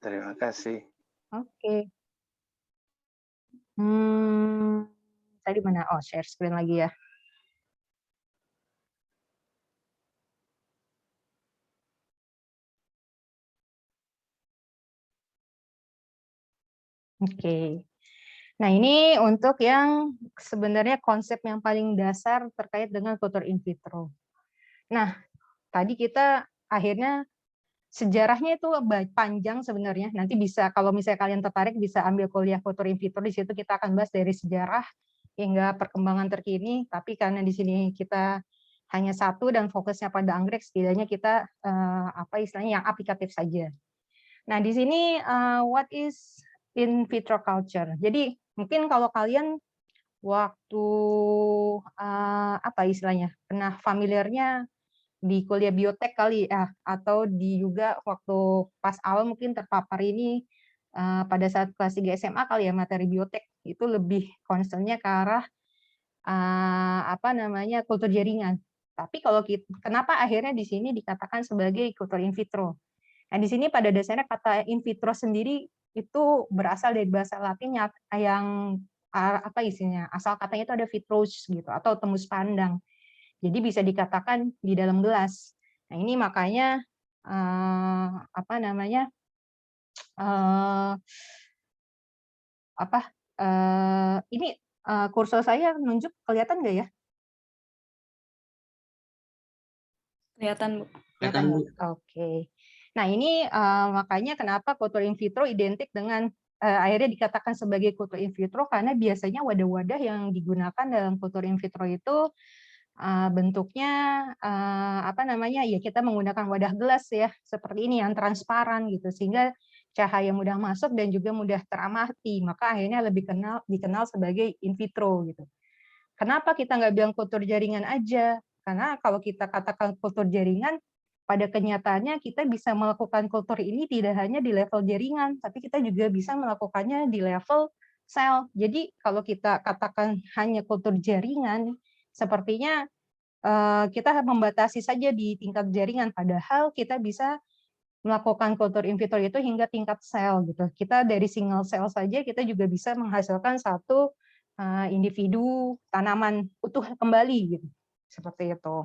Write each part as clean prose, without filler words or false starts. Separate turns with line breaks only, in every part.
Terima kasih.
Oke. Hmm, tadi mana? Oh, share screen lagi ya. Oke. Nah, ini untuk yang sebenarnya konsep yang paling dasar terkait dengan kultur in vitro. Nah, tadi kita akhirnya sejarahnya itu panjang sebenarnya. Nanti bisa kalau misalnya kalian tertarik bisa ambil kuliah kultur in vitro, di situ kita akan bahas dari sejarah hingga perkembangan terkini. Tapi karena di sini kita hanya satu dan fokusnya pada anggrek, setidaknya kita apa istilahnya yang aplikatif saja. Nah, di sini what is in vitro culture? Jadi mungkin kalau kalian waktu apa istilahnya pernah familiarnya di kuliah biotek kali ya, atau di juga waktu pas awal mungkin terpapar ini pada saat kelas 3 SMA kali ya, materi biotek itu lebih concern-nya ke arah apa namanya kultur jaringan. Tapi kalau kenapa akhirnya di sini dikatakan sebagai kultur in vitro? Nah, di sini pada dasarnya kata in vitro sendiri itu berasal dari bahasa Latin yang apa isinya? Asal katanya itu ada vitros gitu atau tembus pandang. Jadi bisa dikatakan di dalam gelas. Nah, ini makanya apa namanya? eh, apa ini kursor saya nunjuk kelihatan nggak ya?
Kelihatan, Bu.
Kelihatan ya? Oke. Nah, ini makanya kenapa kultur in vitro identik dengan akhirnya dikatakan sebagai kultur in vitro karena biasanya wadah-wadah yang digunakan dalam kultur in vitro itu bentuknya apa namanya? Ya kita menggunakan wadah gelas ya, seperti ini yang transparan gitu sehingga cahaya mudah masuk dan juga mudah teramati. Maka akhirnya lebih dikenal sebagai in vitro gitu. Kenapa kita nggak bilang kultur jaringan aja? Karena kalau kita katakan kultur jaringan, pada kenyataannya kita bisa melakukan kultur ini tidak hanya di level jaringan, tapi kita juga bisa melakukannya di level sel. Jadi kalau kita katakan hanya kultur jaringan, sepertinya kita membatasi saja di tingkat jaringan, padahal kita bisa melakukan kultur in vitro itu hingga tingkat sel gitu. Kita dari single sel saja kita juga bisa menghasilkan satu individu tanaman utuh kembali gitu. Seperti itu.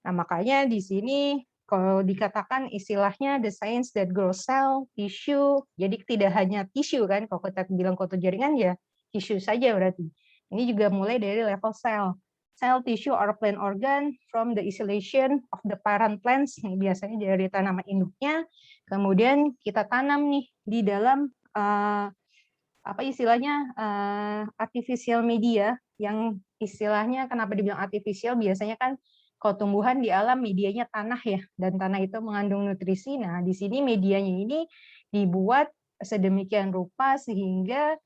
Nah, makanya di sini kalau dikatakan istilahnya the science that grows cell, tissue, jadi tidak hanya tissue kan, kalau kita bilang kultur jaringan ya tissue saja berarti. Ini juga mulai dari level sel. Cell, tissue, or plant organ from the isolation of the parent plants, biasanya dari tanaman induknya, kemudian kita tanam nih di dalam apa istilahnya artificial media yang istilahnya kenapa dibilang artificial biasanya kan kalau tumbuhan di alam medianya tanah ya dan tanah itu mengandung nutrisi. Nah, di sini medianya ini dibuat sedemikian rupa sehingga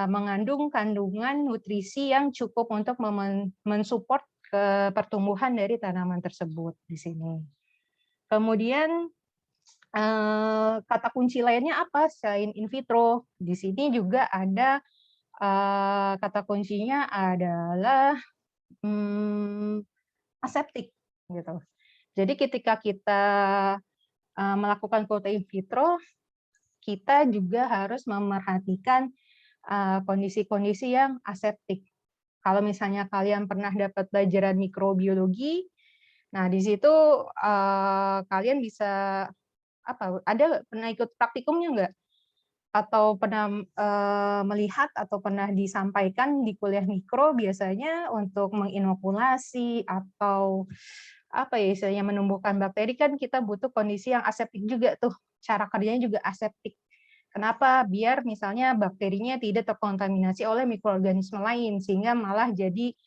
mengandung kandungan nutrisi yang cukup untuk mensupport ke pertumbuhan dari tanaman tersebut di sini. Kemudian kata kunci lainnya apa selain in vitro? Di sini juga ada kata kuncinya adalah aseptik gitu. Jadi ketika kita melakukan kultur in vitro, kita juga harus memerhatikan kondisi-kondisi yang aseptik. Kalau misalnya kalian pernah dapat pelajaran mikrobiologi, nah di situ kalian bisa apa? Ada pernah ikut praktikumnya nggak? Atau pernah melihat atau pernah disampaikan di kuliah mikro biasanya untuk menginokulasi atau apa ya istilahnya menumbuhkan bakteri kan kita butuh kondisi yang aseptik juga tuh. Cara kerjanya juga aseptik. Kenapa? Biar misalnya bakterinya tidak terkontaminasi oleh mikroorganisme lain sehingga malah jadi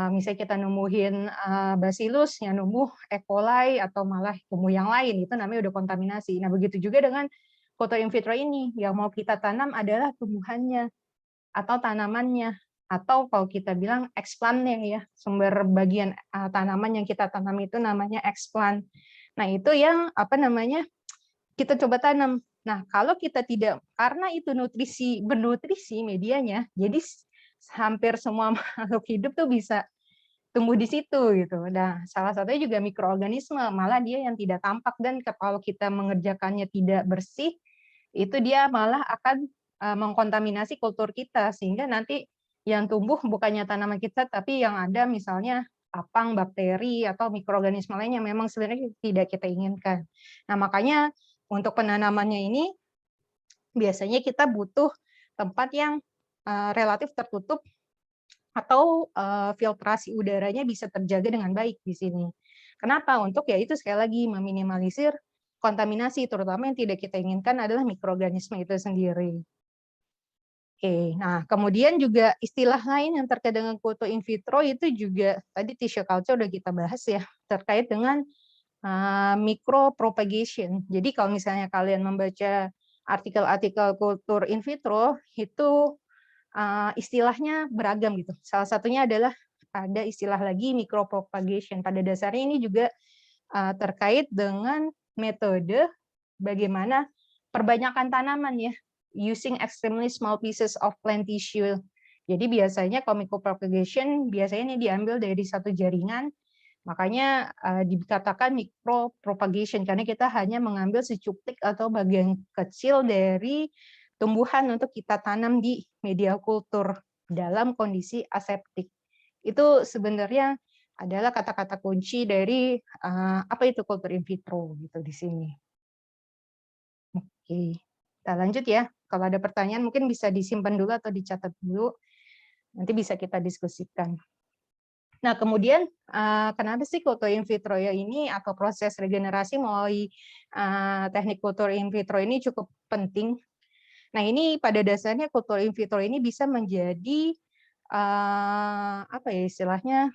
misalnya kita numbuhin bacillus yang numbuh E. coli atau malah tumbuh yang lain itu namanya udah kontaminasi. Nah, begitu juga dengan kultur in vitro ini yang mau kita tanam adalah tumbuhannya atau tanamannya atau kalau kita bilang explant-nya ya sumber bagian tanaman yang kita tanam itu namanya explant. Nah, itu yang apa namanya kita coba tanam. Nah, kalau kita tidak karena itu bernutrisi medianya, jadi hampir semua makhluk hidup tuh bisa tumbuh di situ gitu. Nah, salah satunya juga mikroorganisme, malah dia yang tidak tampak dan kalau kita mengerjakannya tidak bersih, itu dia malah akan mengkontaminasi kultur kita, sehingga nanti yang tumbuh bukannya tanaman kita, tapi yang ada misalnya kapang, bakteri, atau mikroorganisme lain yang memang sebenarnya tidak kita inginkan. Nah, makanya untuk penanamannya ini biasanya kita butuh tempat yang relatif tertutup atau filtrasi udaranya bisa terjaga dengan baik di sini. Kenapa? Untuk ya itu sekali lagi meminimalisir kontaminasi, terutama yang tidak kita inginkan adalah mikroorganisme itu sendiri. Oke, nah kemudian juga istilah lain yang terkait dengan kultur in vitro itu juga tadi tissue culture udah kita bahas ya, terkait dengan micropropagation. Jadi kalau misalnya kalian membaca artikel-artikel kultur in vitro itu istilahnya beragam gitu. Salah satunya adalah ada istilah lagi micropropagation. Pada dasarnya ini juga terkait dengan metode bagaimana perbanyakan tanaman ya, using extremely small pieces of plant tissue. Jadi biasanya kalau micropropagation biasanya ini diambil dari satu jaringan, makanya dikatakan micropropagation karena kita hanya mengambil secuplik atau bagian kecil dari tumbuhan untuk kita tanam di media kultur dalam kondisi aseptik. Itu sebenarnya adalah kata-kata kunci dari apa itu kultur in vitro gitu di sini. Oke, kita lanjut ya. Kalau ada pertanyaan mungkin bisa disimpan dulu atau dicatat dulu, nanti bisa kita diskusikan. Nah, kemudian kenapa sih kultur in vitro ya ini atau proses regenerasi melalui teknik kultur in vitro ini cukup penting. Nah, ini pada dasarnya kultur in vitro ini bisa menjadi apa ya istilahnya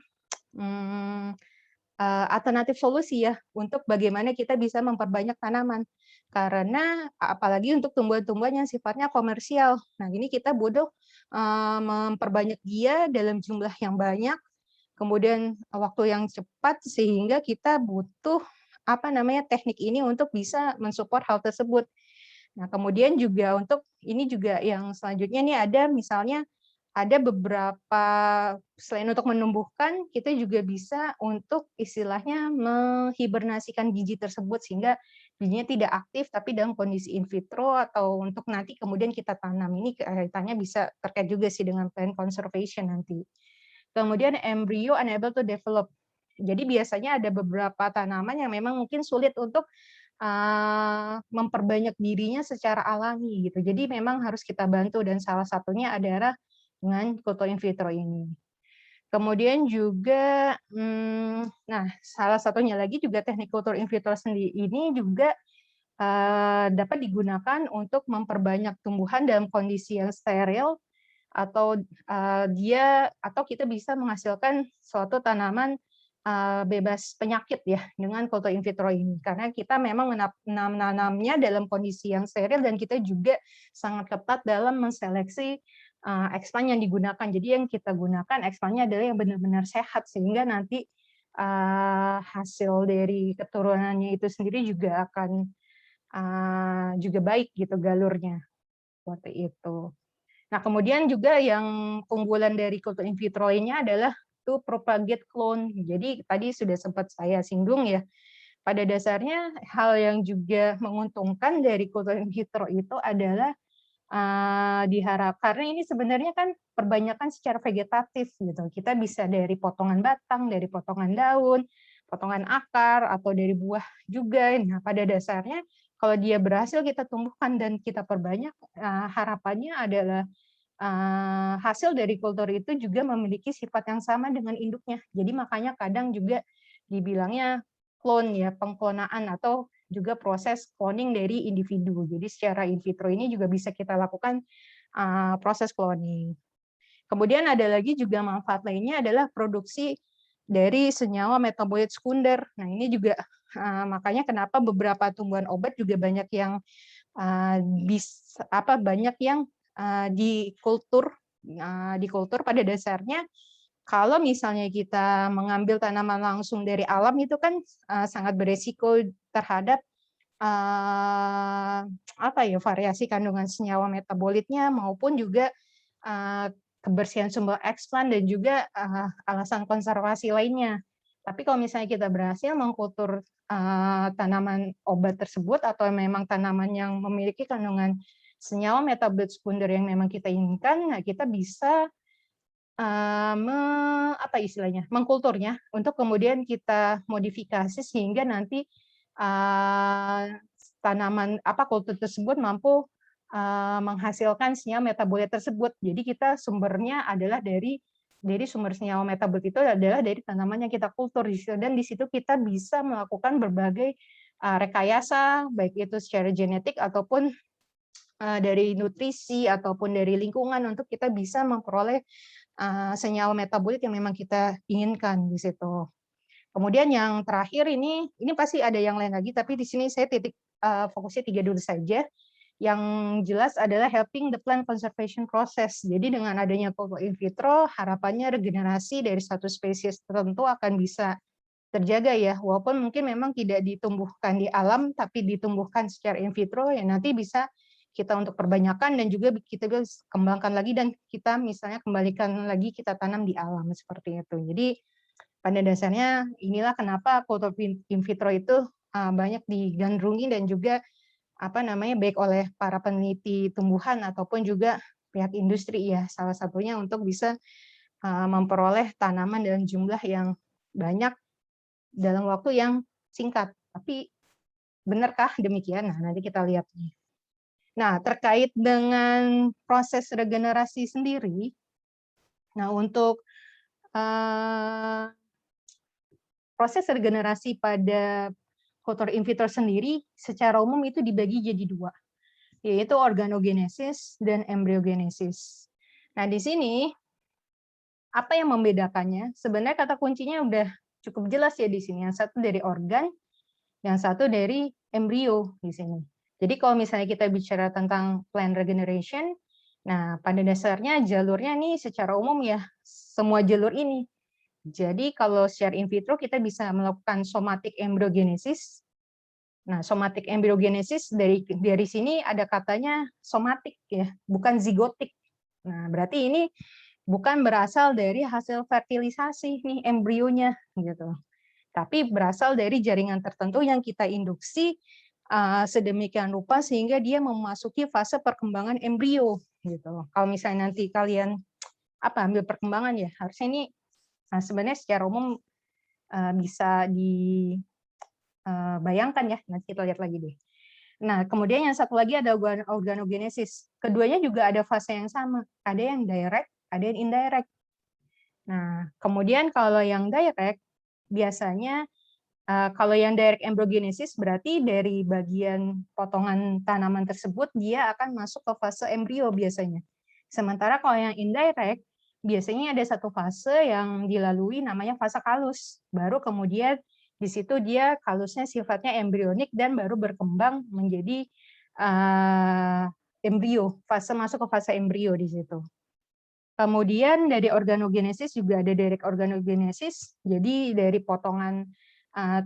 alternatif solusi ya untuk bagaimana kita bisa memperbanyak tanaman. Karena apalagi untuk tumbuhan-tumbuhan yang sifatnya komersial. Nah, ini kita butuh memperbanyak dia dalam jumlah yang banyak, kemudian waktu yang cepat sehingga kita butuh apa namanya teknik ini untuk bisa mensupport hal tersebut. Nah, kemudian juga untuk ini juga yang selanjutnya nih ada misalnya ada beberapa selain untuk menumbuhkan, kita juga bisa untuk istilahnya menghibernasikan biji tersebut sehingga bijinya tidak aktif tapi dalam kondisi in vitro atau untuk nanti kemudian kita tanam. Ini kaitannya bisa terkait juga sih dengan plant conservation nanti. Kemudian embryo unable to develop. Jadi biasanya ada beberapa tanaman yang memang mungkin sulit untuk memperbanyak dirinya secara alami gitu. Jadi memang harus kita bantu dan salah satunya adalah dengan kultur in vitro ini. Kemudian juga, nah salah satunya lagi juga teknik kultur in vitro sendiri ini juga dapat digunakan untuk memperbanyak tumbuhan dalam kondisi yang steril atau atau kita bisa menghasilkan suatu tanaman bebas penyakit ya dengan kultur in vitro ini karena kita memang menanamnya dalam kondisi yang steril dan kita juga sangat ketat dalam menseleksi explant yang digunakan. Jadi yang kita gunakan explant-nya adalah yang benar-benar sehat sehingga nanti hasil dari keturunannya itu sendiri juga akan juga baik gitu galurnya seperti itu. Nah, kemudian juga yang keunggulan dari kultur in vitro ini adalah to propagate clone. Jadi tadi sudah sempat saya singgung ya. Pada dasarnya hal yang juga menguntungkan dari kultur in vitro itu adalah diharap karena ini sebenarnya kan perbanyakan secara vegetatif gitu. Kita bisa dari potongan batang, dari potongan daun, potongan akar atau dari buah juga. Nah, pada dasarnya kalau dia berhasil kita tumbuhkan dan kita perbanyak, harapannya adalah hasil dari kultur itu juga memiliki sifat yang sama dengan induknya. Jadi makanya kadang juga dibilangnya clone ya, pengklonaan atau juga proses cloning dari individu. Jadi secara in vitro ini juga bisa kita lakukan proses cloning. Kemudian ada lagi juga manfaat lainnya adalah produksi dari senyawa metabolit sekunder. Nah, ini juga makanya kenapa beberapa tumbuhan obat juga banyak yang banyak yang di kultur pada dasarnya kalau misalnya kita mengambil tanaman langsung dari alam itu kan sangat beresiko terhadap variasi kandungan senyawa metabolitnya maupun juga kebersihan sumber eksplan dan juga alasan konservasi lainnya. Tapi kalau misalnya kita berhasil mengkultur tanaman obat tersebut atau memang tanaman yang memiliki kandungan senyawa metabolit sekunder yang memang kita inginkan, nah kita bisa mengkulturnya untuk kemudian kita modifikasi sehingga nanti kultur tersebut mampu menghasilkan senyawa metabolit tersebut. Jadi kita sumbernya adalah dari sumber senyawa metabolit itu adalah dari tanaman yang kita kultur di situ, dan di situ kita bisa melakukan berbagai rekayasa baik itu secara genetik ataupun dari nutrisi ataupun dari lingkungan untuk kita bisa memperoleh senyawa metabolit yang memang kita inginkan di situ. Kemudian yang terakhir ini pasti ada yang lain lagi, tapi di sini saya fokusnya 3 dulu saja. Yang jelas adalah helping the plant conservation process. Jadi dengan adanya kultur in vitro, harapannya regenerasi dari satu spesies tertentu akan bisa terjaga ya, walaupun mungkin memang tidak ditumbuhkan di alam, tapi ditumbuhkan secara in vitro, ya nanti bisa kita untuk perbanyakan dan juga kita bisa kembangkan lagi dan kita misalnya kembalikan lagi kita tanam di alam seperti itu. Jadi pada dasarnya inilah kenapa kultur in vitro itu banyak digandrungi dan juga baik oleh para peneliti tumbuhan ataupun juga pihak industri ya, salah satunya untuk bisa memperoleh tanaman dalam jumlah yang banyak dalam waktu yang singkat. Tapi benarkah demikian? Nah, nanti kita lihat. Nah, terkait dengan proses regenerasi sendiri, nah untuk proses regenerasi pada kultur in vitro sendiri secara umum itu dibagi jadi 2, yaitu organogenesis dan embryogenesis. Nah, di sini apa yang membedakannya? Sebenarnya kata kuncinya udah cukup jelas ya di sini. Yang satu dari organ, yang satu dari embrio di sini. Jadi kalau misalnya kita bicara tentang plant regeneration, nah pada dasarnya jalurnya nih secara umum ya semua jalur ini. Jadi kalau secara in vitro kita bisa melakukan somatic embryogenesis. Nah, somatic embryogenesis dari sini ada katanya somatic ya, bukan zigotik. Nah, berarti ini bukan berasal dari hasil fertilisasi nih embrionya gitu. Tapi berasal dari jaringan tertentu yang kita induksi sedemikian rupa sehingga dia memasuki fase perkembangan embrio gitu. Kalau misalnya nanti kalian ambil perkembangan ya, harusnya ini sebenarnya secara umum bisa dibayangkan ya. Nanti kita lihat lagi deh. Nah, kemudian yang satu lagi ada organogenesis. Keduanya juga ada fase yang sama. Ada yang direct, ada yang indirect. Nah, kemudian kalau yang direct biasanya kalau yang direct embryogenesis berarti dari bagian potongan tanaman tersebut dia akan masuk ke fase embrio biasanya. Sementara kalau yang indirect biasanya ada satu fase yang dilalui namanya fase kalus. Baru kemudian di situ dia kalusnya sifatnya embrionik dan baru berkembang menjadi embrio, masuk ke fase embrio di situ. Kemudian dari organogenesis juga ada direct organogenesis, jadi dari potongan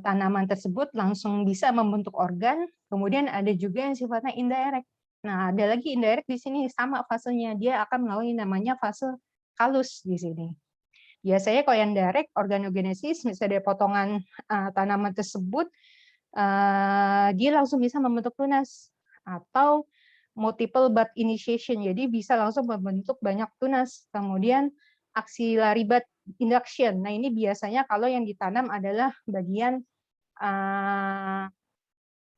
tanaman tersebut langsung bisa membentuk organ, kemudian ada juga yang sifatnya indirect. Nah, ada lagi indirect di sini sama fasenya, dia akan melalui namanya fase kalus di sini. Biasanya kalau yang direct organogenesis, misalnya dari potongan tanaman tersebut, dia langsung bisa membentuk tunas, atau multiple bud initiation, jadi bisa langsung membentuk banyak tunas. Kemudian axillary bud induction. Nah, ini biasanya kalau yang ditanam adalah bagian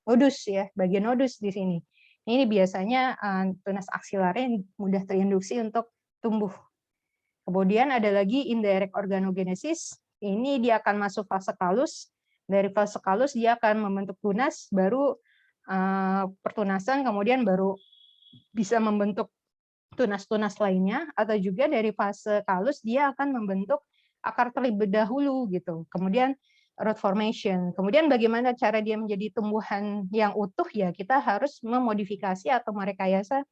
nodus ya, bagian nodus di sini. Ini biasanya tunas aksilari yang mudah terinduksi untuk tumbuh. Kemudian ada lagi indirect organogenesis. Ini dia akan masuk fase kalus. Dari fase kalus dia akan membentuk tunas, baru pertunasan, kemudian baru bisa membentuk tunas-tunas lainnya, atau juga dari fase kalus dia akan membentuk akar terlebih dahulu gitu. Kemudian root formation. Kemudian bagaimana cara dia menjadi tumbuhan yang utuh ya kita harus memodifikasi atau merekayasa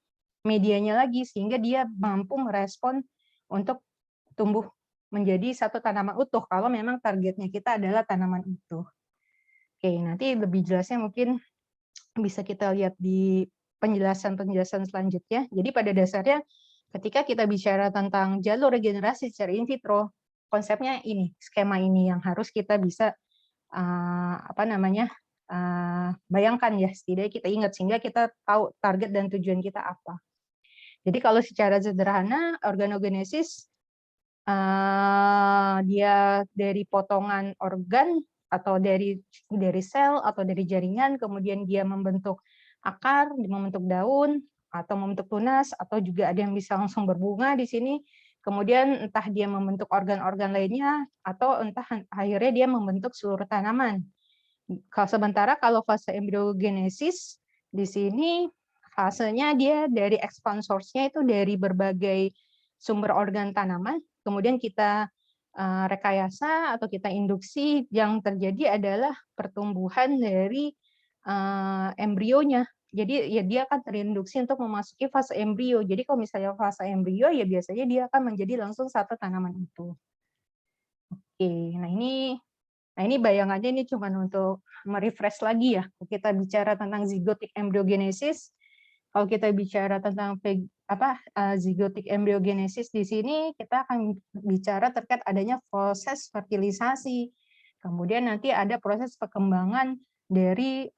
medianya lagi sehingga dia mampu merespon untuk tumbuh menjadi satu tanaman utuh kalau memang targetnya kita adalah tanaman utuh. Oke, nanti lebih jelasnya mungkin bisa kita lihat di penjelasan-penjelasan selanjutnya. Jadi pada dasarnya ketika kita bicara tentang jalur regenerasi secara in vitro, konsepnya ini, skema ini yang harus kita bisa apa namanya, bayangkan ya, setidaknya kita ingat sehingga kita tahu target dan tujuan kita apa. Jadi kalau secara sederhana organogenesis dia dari potongan organ atau dari sel atau dari jaringan, kemudian dia membentuk akar, membentuk daun, atau membentuk tunas, atau juga ada yang bisa langsung berbunga di sini. Kemudian entah dia membentuk organ-organ lainnya, atau entah akhirnya dia membentuk seluruh tanaman. Sementara kalau fase embryogenesis, di sini fasenya dia dari expansorsnya itu dari berbagai sumber organ tanaman, kemudian kita rekayasa atau kita induksi, yang terjadi adalah pertumbuhan dari embrionya. Jadi ya dia akan terinduksi untuk memasuki fase embrio. Jadi kalau misalnya fase embrio ya biasanya dia akan menjadi langsung satu tanaman itu. Oke, nah ini bayangannya ini cuma untuk merefresh lagi ya. Kalau kita bicara tentang zygotic embryogenesis, kalau kita bicara tentang zygotic embryogenesis di sini kita akan bicara terkait adanya proses fertilisasi. Kemudian nanti ada proses perkembangan dari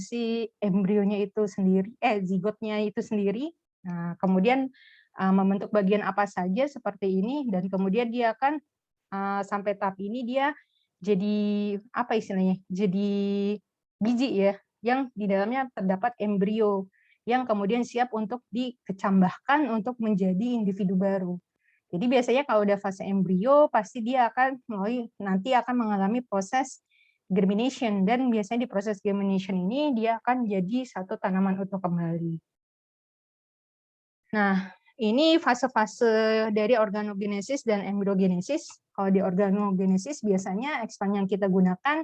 si embrionya itu sendiri, zigotnya itu sendiri. Nah, kemudian membentuk bagian apa saja seperti ini, dan kemudian dia akan sampai tahap ini dia jadi apa istilahnya? Jadi biji ya, yang di dalamnya terdapat embrio yang kemudian siap untuk dikecambahkan untuk menjadi individu baru. Jadi biasanya kalau udah fase embrio pasti dia akan nanti akan mengalami proses germination, dan biasanya di proses germination ini dia akan jadi satu tanaman utuh kembali. Nah, ini fase-fase dari organogenesis dan embryogenesis. Kalau di organogenesis biasanya ekspan yang kita gunakan,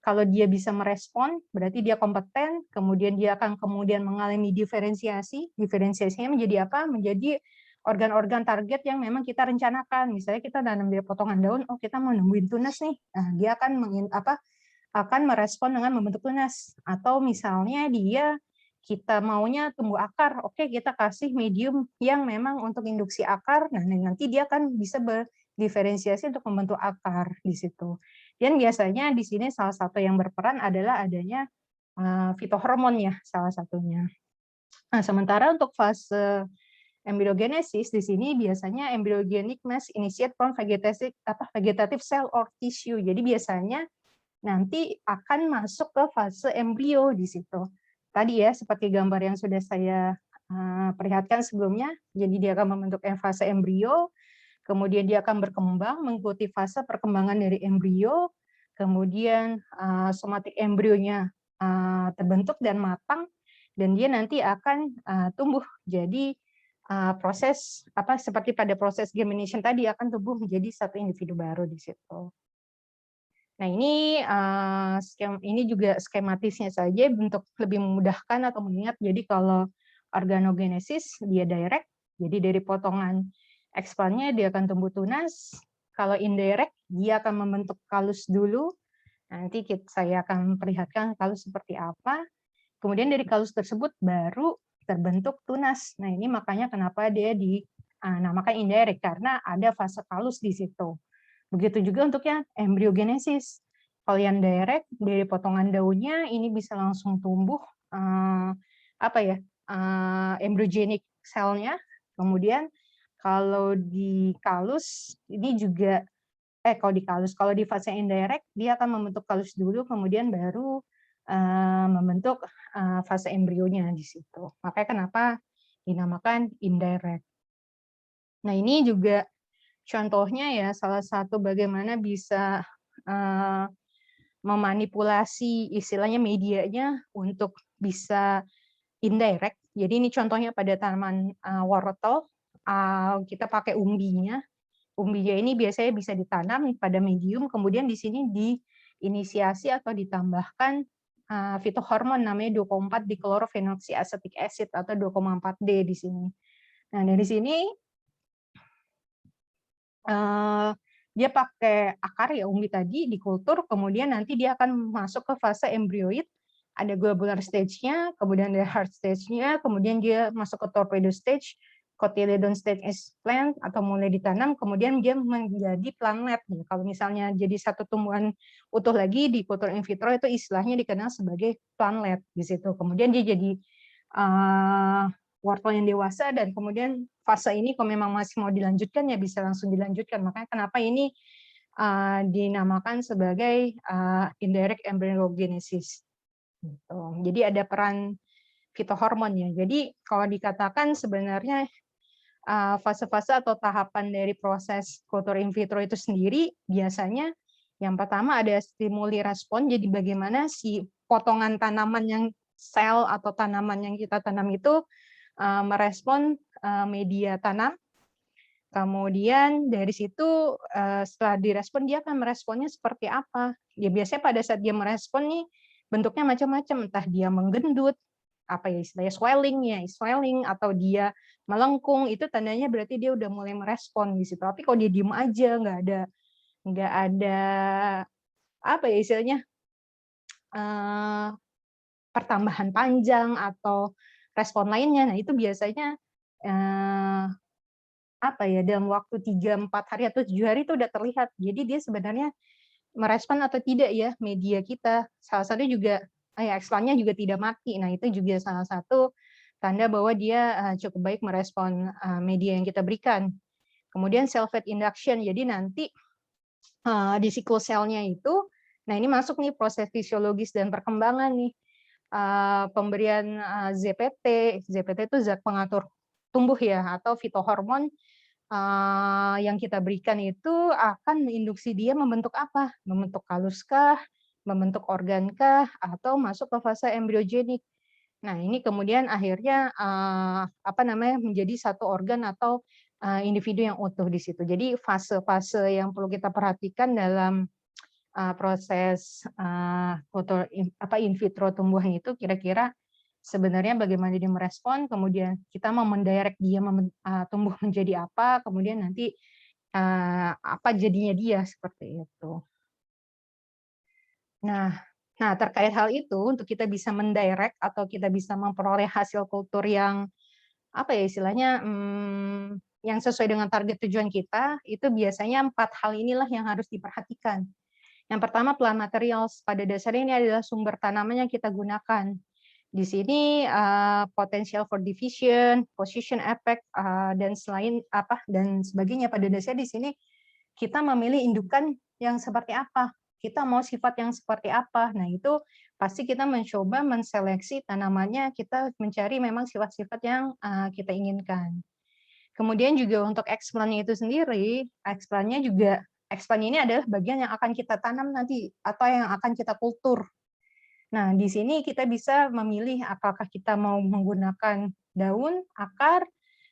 kalau dia bisa merespon, berarti dia kompeten, kemudian dia akan kemudian mengalami diferensiasi. Diferensiasinya menjadi apa? Menjadi organ-organ target yang memang kita rencanakan. Misalnya kita nanam dari potongan daun, oh kita mau nemuin tunas nih. Nah, dia akan merespon dengan membentuk tunas. Atau misalnya kita maunya tumbuh akar, oke kita kasih medium yang memang untuk induksi akar, nah nanti dia akan bisa berdiferensiasi untuk membentuk akar di situ. Dan biasanya di sini salah satu yang berperan adalah adanya fitohormon ya, salah satunya. Nah, sementara untuk fase embryogenesis di sini biasanya embryogenic mass initiate from vegetative cell or tissue. Jadi biasanya nanti akan masuk ke fase embrio di situ. Tadi ya, seperti gambar yang sudah saya perlihatkan sebelumnya, jadi dia akan membentuk fase embrio, kemudian dia akan berkembang mengikuti fase perkembangan dari embrio, kemudian somatik embrionya terbentuk dan matang, dan dia nanti akan tumbuh. Jadi proses seperti pada proses germination tadi akan tumbuh menjadi satu individu baru di situ. Nah, ini juga skematisnya saja untuk lebih memudahkan atau mengingat. Jadi kalau organogenesis dia direct, jadi dari potongan ekspannya dia akan tumbuh tunas. Kalau indirect dia akan membentuk kalus dulu. Nanti saya akan perlihatkan kalus seperti apa. Kemudian dari kalus tersebut baru terbentuk tunas. Nah, ini makanya kenapa dia dinamakan indirect, karena ada fase kalus di situ. Begitu juga untuk yang embryogenesis. Kalau yang direct dari potongan daunnya ini bisa langsung tumbuh embryogenic selnya. Kemudian kalau di kalus ini juga kalau di fase indirect dia akan membentuk kalus dulu, kemudian baru membentuk fase embrionya di situ. Makanya kenapa dinamakan indirect. Nah, ini juga contohnya ya, salah satu bagaimana bisa memanipulasi istilahnya medianya untuk bisa indirect. Jadi ini contohnya pada tanaman wortel, kita pakai umbinya. Umbinya ini biasanya bisa ditanam pada medium, kemudian di sini diinisiasi atau ditambahkan fitohormon namanya 2,4 diklorofenoxyacetic acid atau 2,4D di sini. Nah, dari sini dia pakai akar ya umbi tadi dikultur, kemudian nanti dia akan masuk ke fase embryoid, ada globular stage-nya, kemudian ada heart stage-nya, kemudian dia masuk ke torpedo stage, cotyledon stage is plant atau mulai ditanam, kemudian dia menjadi plantlet. Kalau misalnya jadi satu tumbuhan utuh lagi di kultur in vitro itu istilahnya dikenal sebagai plantlet di situ. Kemudian dia jadi wortel yang dewasa, dan kemudian fase ini kalau memang masih mau dilanjutkan ya bisa langsung dilanjutkan. Makanya kenapa ini dinamakan sebagai indirect embryogenesis. Gitu. Jadi ada peran fitohormon ya. Jadi kalau dikatakan sebenarnya fase-fase atau tahapan dari proses kultur in vitro itu sendiri biasanya yang pertama ada stimuli respon. Jadi bagaimana si potongan tanaman yang sel atau tanaman yang kita tanam itu merespon media tanam. Kemudian dari situ setelah direspon dia akan meresponnya seperti apa? Ya biasanya pada saat dia merespon nih bentuknya macam-macam, entah dia menggendut, apa ya istilahnya swelling atau dia melengkung, itu tandanya berarti dia udah mulai merespon di situ. Tapi kalau dia diem aja nggak ada apa ya istilahnya pertambahan panjang atau respon lainnya, nah itu biasanya apa ya dalam waktu 3-4 hari atau 7 hari itu udah terlihat. Jadi dia sebenarnya merespon atau tidak ya media kita. Salah satu juga ekslannya juga tidak mati. Nah, itu juga salah satu tanda bahwa dia cukup baik merespon media yang kita berikan. Kemudian cell fate induction. Jadi nanti di siklus selnya itu, nah ini masuk nih proses fisiologis dan perkembangan nih. Pemberian ZPT itu zat pengatur tumbuh ya, atau fitohormon yang kita berikan itu akan menginduksi dia membentuk apa? Membentuk kaluskah, membentuk organkah, atau masuk ke fase embryogenik. Nah, ini kemudian akhirnya menjadi satu organ atau individu yang utuh di situ. Jadi fase-fase yang perlu kita perhatikan dalam proses kultur in vitro tumbuhan itu kira-kira sebenarnya bagaimana dia merespon, kemudian kita mau mendirect dia tumbuh menjadi apa, kemudian nanti apa jadinya dia seperti itu. Nah, terkait hal itu untuk kita bisa mendirect atau kita bisa memperoleh hasil kultur yang apa ya istilahnya yang sesuai dengan target tujuan kita, itu biasanya 4 hal inilah yang harus diperhatikan. Yang pertama plant materials, pada dasarnya ini adalah sumber tanaman yang kita gunakan. Di sini potential for division, position effect dan sebagainya. Pada dasarnya di sini kita memilih indukan yang seperti apa, kita mau sifat yang seperti apa. Nah itu pasti kita mencoba menseleksi tanamannya, kita mencari memang sifat-sifat yang kita inginkan. Kemudian juga untuk explant-nya itu sendiri, explant ini adalah bagian yang akan kita tanam nanti atau yang akan kita kultur. Nah, di sini kita bisa memilih apakah kita mau menggunakan daun, akar,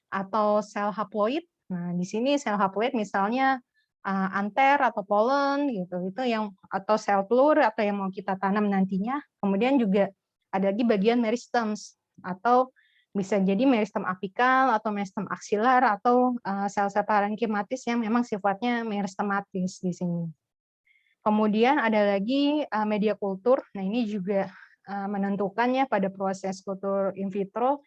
atau sel haploid. Nah, di sini sel haploid misalnya anter atau polen gitu, itu yang atau sel telur atau yang mau kita tanam nantinya. Kemudian juga ada di bagian meristems atau bisa jadi meristem apikal atau meristem aksilar atau sel-sel parenkimatis yang memang sifatnya meristematis di sini. Kemudian ada lagi media kultur. Nah, ini juga menentukan ya pada proses kultur in vitro,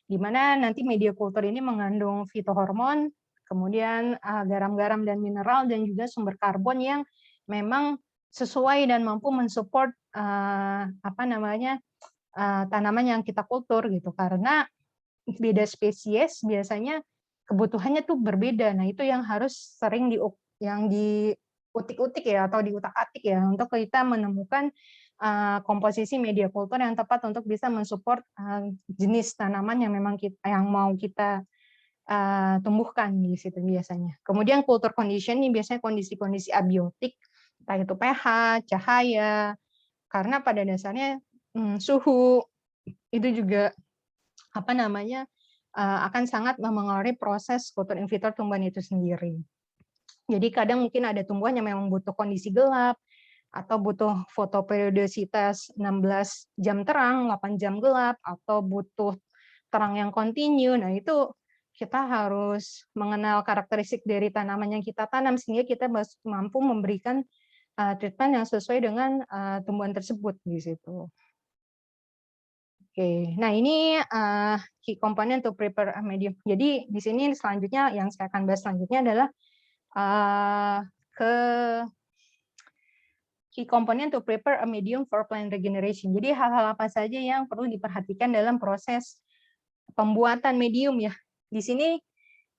di mana nanti media kultur ini mengandung fitohormon, kemudian garam-garam dan mineral, dan juga sumber karbon yang memang sesuai dan mampu mensupport tanaman yang kita kultur gitu. Karena beda spesies biasanya kebutuhannya tuh berbeda. Nah, itu yang harus sering diutik-utik ya atau diutak-atik ya untuk kita menemukan komposisi media kultur yang tepat untuk bisa mensupport jenis tanaman yang memang yang mau kita tumbuhkan di situ biasanya. Kemudian culture condition ini biasanya kondisi-kondisi abiotik, entah itu pH, cahaya, karena pada dasarnya suhu itu juga akan sangat memengaruhi proses kultur in vitro tumbuhan itu sendiri. Jadi kadang mungkin ada tumbuhan yang memang butuh kondisi gelap, atau butuh fotoperiodisitas 16 jam terang, 8 jam gelap, atau butuh terang yang kontinu. Nah, itu kita harus mengenal karakteristik dari tanaman yang kita tanam, sehingga kita mampu memberikan treatment yang sesuai dengan tumbuhan tersebut di situ. Oke, nah ini key component to prepare a medium. Jadi di sini selanjutnya yang saya akan bahas selanjutnya adalah ke key component to prepare a medium for plant regeneration. Jadi hal-hal apa saja yang perlu diperhatikan dalam proses pembuatan medium ya. Di sini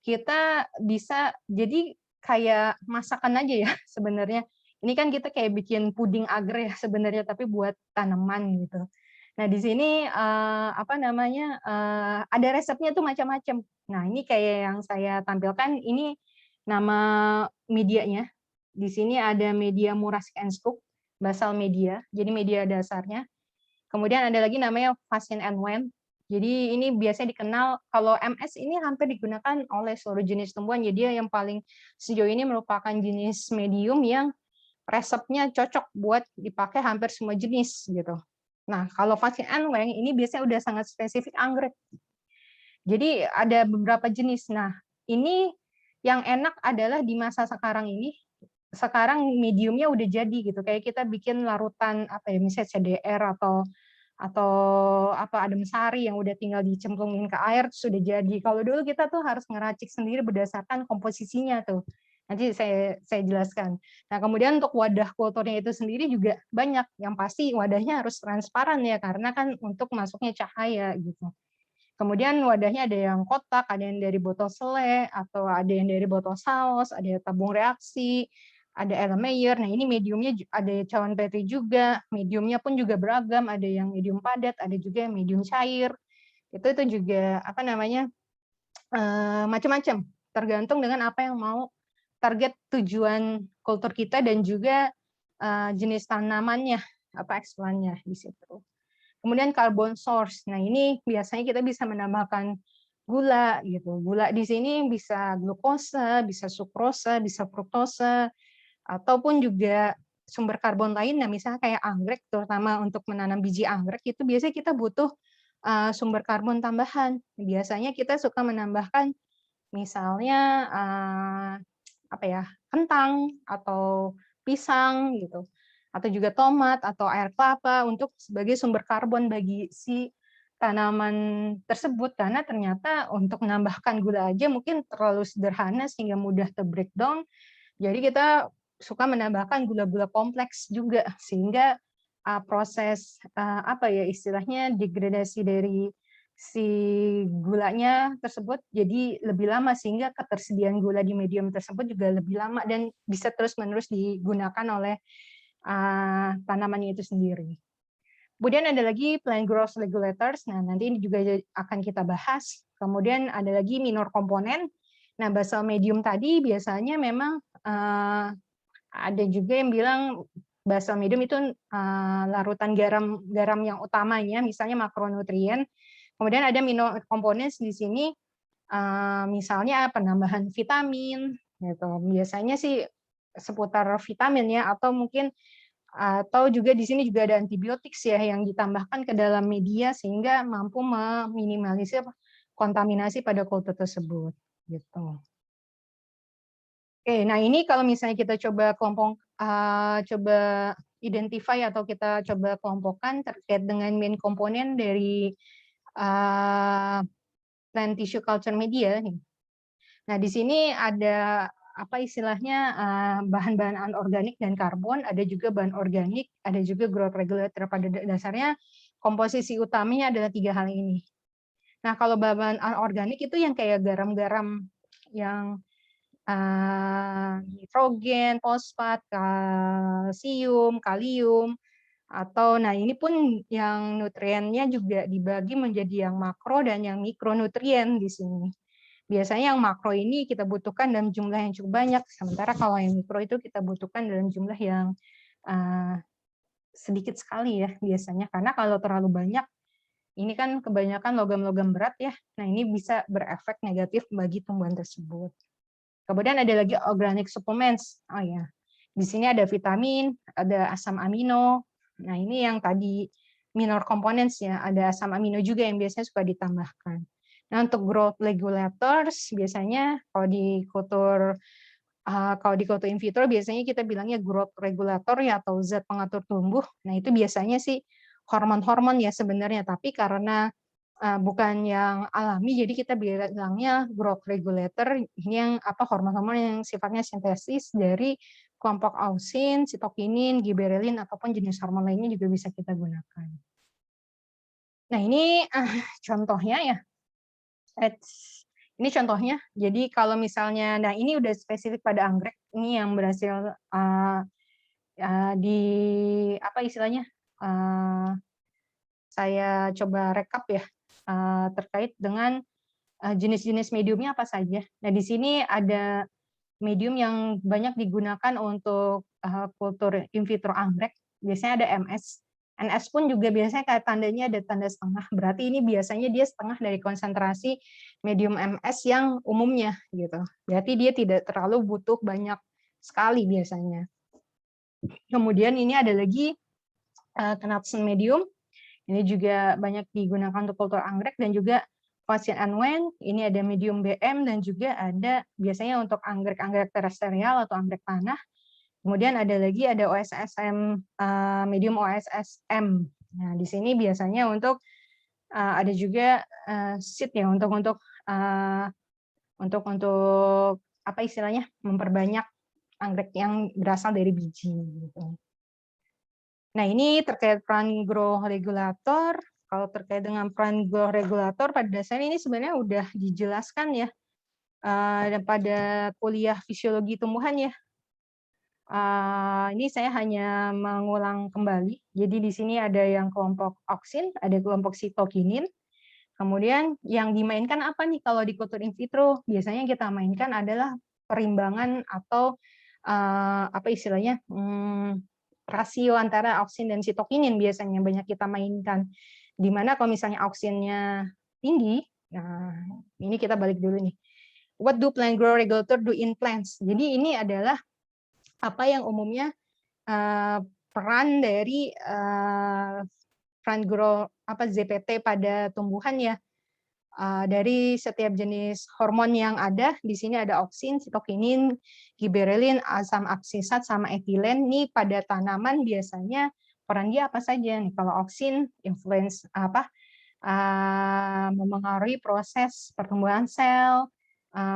kita bisa jadi kayak masakan aja ya sebenarnya. Ini kan kita kayak bikin puding agar ya sebenarnya, tapi buat tanaman gitu. Nah di sini apa namanya ada resepnya tuh macam-macam. Nah ini kayak yang saya tampilkan ini nama medianya. Di sini ada media Murashik and Scoop, basal media, jadi media dasarnya. Kemudian ada lagi namanya Fasin and Wen. Jadi ini biasanya dikenal, kalau MS ini hampir digunakan oleh seluruh jenis tumbuhan. Jadi dia yang paling sejauh ini merupakan jenis medium yang resepnya cocok buat dipakai hampir semua jenis gitu. Nah, kalau Fasin and Wen ini biasanya udah sangat spesifik anggrek. Jadi ada beberapa jenis. Nah, ini yang enak adalah di masa sekarang ini, sekarang mediumnya udah jadi gitu. Kayak kita bikin larutan apa ya, misalnya CDR atau apa adem sari yang udah tinggal dicemplungin ke air sudah jadi. Kalau dulu kita tuh harus ngeracik sendiri berdasarkan komposisinya tuh. Nanti saya jelaskan. Nah, kemudian untuk wadah kulturnya itu sendiri juga banyak. Yang pasti wadahnya harus transparan ya karena kan untuk masuknya cahaya gitu. Kemudian wadahnya ada yang kotak, ada yang dari botol sele, atau ada yang dari botol saus, ada tabung reaksi, ada Erlenmeyer. Nah ini mediumnya ada cawan petri juga, mediumnya pun juga beragam, ada yang medium padat, ada juga yang medium cair. Itu juga apa namanya macam-macam, tergantung dengan apa yang mau target tujuan kultur kita dan juga jenis tanamannya, apa ekspoannya di situ. Kemudian carbon source. Nah, ini biasanya kita bisa menambahkan gula gitu. Gula di sini bisa glukosa, bisa sukrosa, bisa fruktosa, ataupun juga sumber karbon lain. Nah, misalnya kayak anggrek, terutama untuk menanam biji anggrek itu biasanya kita butuh sumber karbon tambahan. Biasanya kita suka menambahkan misalnya apa ya, kentang atau pisang gitu, atau juga tomat atau air kelapa untuk sebagai sumber karbon bagi si tanaman tersebut, karena ternyata untuk menambahkan gula aja mungkin terlalu sederhana sehingga mudah ter-breakdown. Jadi kita suka menambahkan gula-gula kompleks juga sehingga proses apa ya istilahnya degradasi dari si gulanya tersebut jadi lebih lama sehingga ketersediaan gula di medium tersebut juga lebih lama dan bisa terus-menerus digunakan oleh tanamannya itu sendiri. Kemudian ada lagi plant growth regulators. Nah, nanti ini juga akan kita bahas. Kemudian ada lagi minor komponen. Nah, basal medium tadi biasanya memang ada juga yang bilang basal medium itu larutan garam yang utamanya, misalnya makronutrien. Kemudian ada minor komponen di sini, misalnya penambahan vitamin, gitu. Biasanya sih seputar vitamin ya, atau mungkin atau juga di sini juga ada antibiotik ya yang ditambahkan ke dalam media sehingga mampu meminimalisir kontaminasi pada kultur tersebut. Gitu. Oke, nah ini kalau misalnya kita coba coba identify atau kita coba kelompokkan terkait dengan main komponen dari plant tissue culture media nih. Nah, di sini ada apa istilahnya bahan-bahan anorganik dan karbon, ada juga bahan organik, ada juga growth regulator. Pada dasarnya komposisi utamanya adalah 3 hal ini. Nah, kalau bahan anorganik itu yang kayak garam-garam yang nitrogen, fosfat, kalsium, kalium, atau nah ini pun yang nutriennya juga dibagi menjadi yang makro dan yang mikronutrien di sini. Biasanya yang makro ini kita butuhkan dalam jumlah yang cukup banyak, sementara kalau yang mikro itu kita butuhkan dalam jumlah yang sedikit sekali ya biasanya, karena kalau terlalu banyak, ini kan kebanyakan logam-logam berat ya, nah ini bisa berefek negatif bagi tumbuhan tersebut. Kemudian ada lagi organic supplements. Oh ya, di sini ada vitamin, ada asam amino. Nah ini yang tadi minor components ya, ada asam amino juga yang biasanya suka ditambahkan. Nah untuk growth regulators biasanya kalau di kultur in vitro biasanya kita bilangnya growth regulator ya atau zat pengatur tumbuh. Nah itu biasanya sih hormon-hormon ya sebenarnya, tapi karena bukan yang alami, jadi kita bilangnya growth regulator. Ini yang hormon-hormon yang sifatnya sintesis dari kelompok ausin, sitokinin, giberelin ataupun jenis hormon lainnya juga bisa kita gunakan. Nah ini contohnya ya. Ini contohnya. Jadi kalau misalnya, nah ini udah spesifik pada anggrek. Ini yang berhasil di apa istilahnya? Saya coba rekap ya terkait dengan jenis-jenis mediumnya apa saja. Nah di sini ada medium yang banyak digunakan untuk kultur in vitro anggrek. Biasanya ada MS. NS pun juga biasanya kayak tandanya ada tanda setengah. Berarti ini biasanya dia setengah dari konsentrasi medium MS yang umumnya gitu. Berarti dia tidak terlalu butuh banyak sekali biasanya. Kemudian ini ada lagi Knudsen medium. Ini juga banyak digunakan untuk kultur anggrek dan juga Fashion and Wen. Ini ada medium BM dan juga ada biasanya untuk anggrek-anggrek terestrial atau anggrek tanah. Kemudian ada lagi ada OSSM, medium OSSM. Nah, di sini biasanya untuk ada juga seed ya untuk apa istilahnya memperbanyak anggrek yang berasal dari biji. Gitu. Nah ini terkait peran growth regulator. Kalau terkait dengan peran growth regulator pada dasarnya ini sebenarnya udah dijelaskan ya pada kuliah fisiologi tumbuhan ya. Ini saya hanya mengulang kembali. Jadi di sini ada yang kelompok oksin, ada kelompok sitokinin. Kemudian yang dimainkan apa nih kalau di kultur in vitro? Biasanya kita mainkan adalah perimbangan atau apa istilahnya rasio antara oksin dan sitokinin biasanya banyak kita mainkan. Dimana kalau misalnya oksinnya tinggi, nah ini kita balik dulu nih. What do plant growth regulator do in plants? Jadi ini adalah apa yang umumnya peran dari peran growth ZPT pada tumbuhan ya. Dari setiap jenis hormon yang ada, di sini ada oksin, sitokinin, giberelin, asam absisat, sama etilen. Nih pada tanaman biasanya peran dia apa saja? Nih, kalau oksin, influence memengaruhi proses pertumbuhan sel,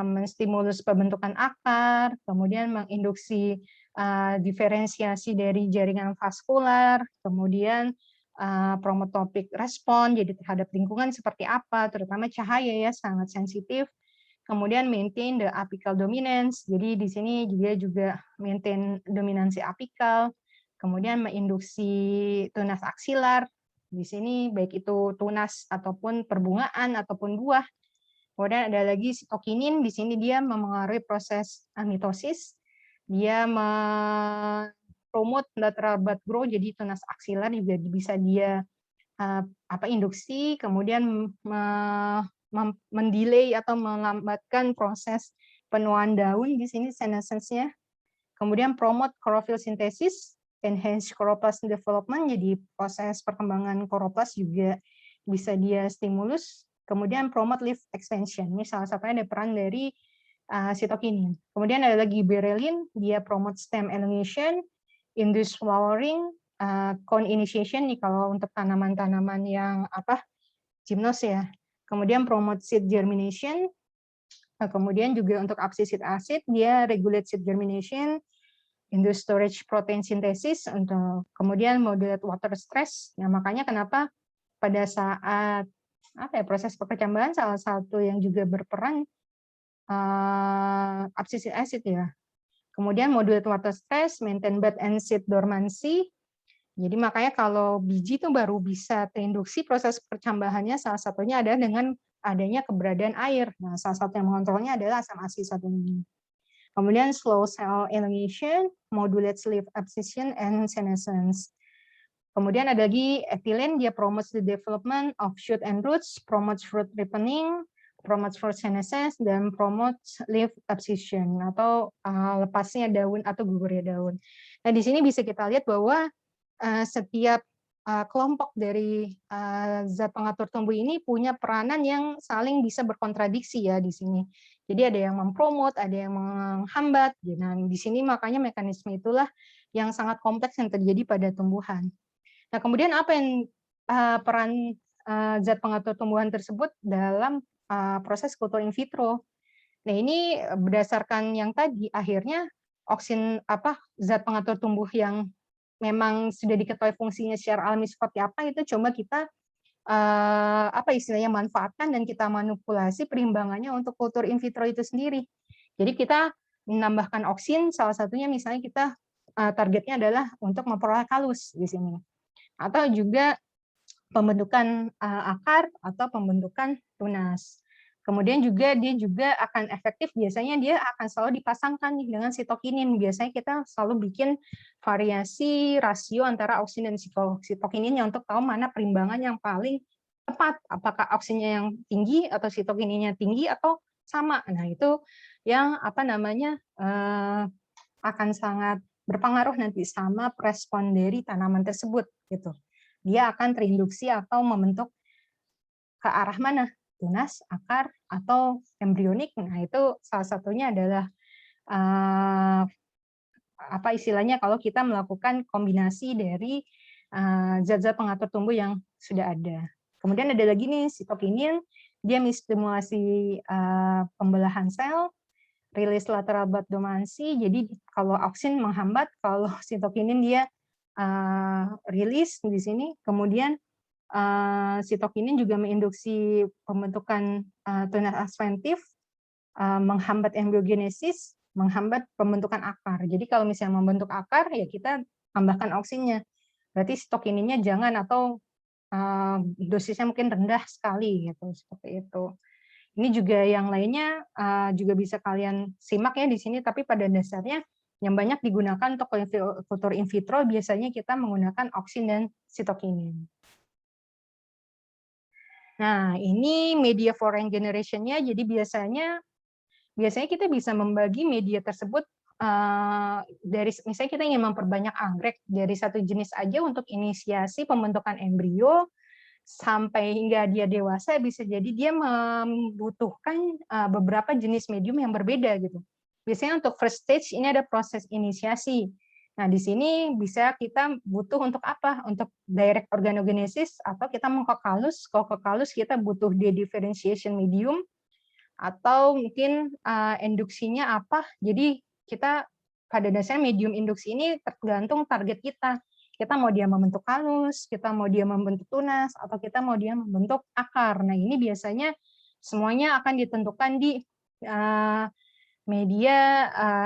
menstimulus pembentukan akar, kemudian menginduksi diferensiasi dari jaringan vaskular, kemudian promotopik respon jadi terhadap lingkungan seperti apa, terutama cahaya ya sangat sensitif. Kemudian maintain the apical dominance, jadi di sini juga maintain dominansi apikal. Kemudian menginduksi tunas aksilar, di sini baik itu tunas ataupun perbungaan ataupun buah. Kemudian ada lagi sitokinin, di sini dia memengaruhi proses mitosis, dia promote lateral bud growth, jadi tunas aksilar juga bisa dia induksi, kemudian mendelay atau melambatkan proses penuaan daun di sini senescence-nya. Kemudian promote chlorophyll synthesis, enhance chloroplast development, jadi proses perkembangan kloroplas juga bisa dia stimulus. Kemudian promote leaf expansion, ini salah satunya ada peran dari sitokinin. Kemudian ada lagi berelin, dia promote stem elongation, induce flowering, cone initiation nih kalau untuk tanaman-tanaman yang gymnos ya. Kemudian promote seed germination. Kemudian juga untuk abscisic acid dia regulate seed germination, induce storage protein synthesis, untuk kemudian modulate water stress. Nah makanya kenapa pada saat proses perkecambahan salah satu yang juga berperan abscisic acid ya. Kemudian modulate water stress, maintain bud and seed dormancy. Jadi makanya kalau biji itu baru bisa terinduksi proses percambahannya salah satunya adalah dengan adanya keberadaan air. Nah, salah satu yang mengontrolnya adalah asam asisat ini. Kemudian slow cell elongation, modulates leaf abscission and senescence. Kemudian ada lagi ethylene, dia promotes the development of shoot and roots, promotes fruit ripening, promotes fruit senescence, dan promotes leaf abscission atau lepasnya daun atau gugurnya daun. Nah di sini bisa kita lihat bahwa setiap kelompok dari zat pengatur tumbuh ini punya peranan yang saling bisa berkontradiksi ya di sini. Jadi ada yang mempromot, ada yang menghambat. Nah, di sini makanya mekanisme itulah yang sangat kompleks yang terjadi pada tumbuhan. Nah, kemudian apa yang peran zat pengatur tumbuhan tersebut dalam proses kultur in vitro. Nah, ini berdasarkan yang tadi, akhirnya zat pengatur tumbuh yang memang sudah diketahui fungsinya secara alami seperti apa, itu coba kita istilahnya manfaatkan dan kita manipulasi perimbangannya untuk kultur in vitro itu sendiri. Jadi kita menambahkan oksin, salah satunya misalnya kita targetnya adalah untuk memperoleh kalus di sini. Atau juga pembentukan akar atau pembentukan tunas. Kemudian juga dia juga akan efektif, biasanya dia akan selalu dipasangkan nih dengan sitokinin. Biasanya kita selalu bikin variasi rasio antara oksin dan sitokininnya untuk tahu mana perimbangan yang paling tepat, apakah oksinnya yang tinggi atau sitokininnya tinggi atau sama. Nah, itu yang akan sangat berpengaruh nanti sama respon dari tanaman tersebut gitu. Dia akan terinduksi atau membentuk ke arah mana? Tunas, akar, atau embrionik. Nah, itu salah satunya adalah istilahnya kalau kita melakukan kombinasi dari zat-zat pengatur tumbuh yang sudah ada. Kemudian ada lagi nih sitokinin, dia menstimulasi pembelahan sel, rilis lateral butt dominancy. Jadi kalau oksin menghambat, kalau sitokinin dia rilis di sini. Kemudian sitokinin juga menginduksi pembentukan tunas adventif, menghambat embryogenesis, menghambat pembentukan akar. Jadi kalau misalnya membentuk akar, ya kita tambahkan oksinnya. Berarti sitokininnya jangan, atau dosisnya mungkin rendah sekali gitu, seperti itu. Ini juga yang lainnya juga bisa kalian simak ya di sini, tapi pada dasarnya yang banyak digunakan untuk kultur in vitro biasanya kita menggunakan oksin dan sitokinin. Nah, ini media foreign generation-nya. Jadi biasanya kita bisa membagi media tersebut dari misalnya kita ingin memperbanyak anggrek dari satu jenis aja untuk inisiasi pembentukan embrio sampai hingga dia dewasa, bisa jadi dia membutuhkan beberapa jenis medium yang berbeda gitu. Biasanya untuk first stage ini ada proses inisiasi. Nah, di sini bisa kita butuh untuk apa? Untuk direct organogenesis, atau kita mau ke kalus. Kalau ke kalus kita butuh dedifferentiation medium, atau mungkin induksinya apa. Jadi kita pada dasarnya medium induksi ini tergantung target kita. Kita mau dia membentuk kalus, kita mau dia membentuk tunas, atau kita mau dia membentuk akar. Nah, ini biasanya semuanya akan ditentukan di media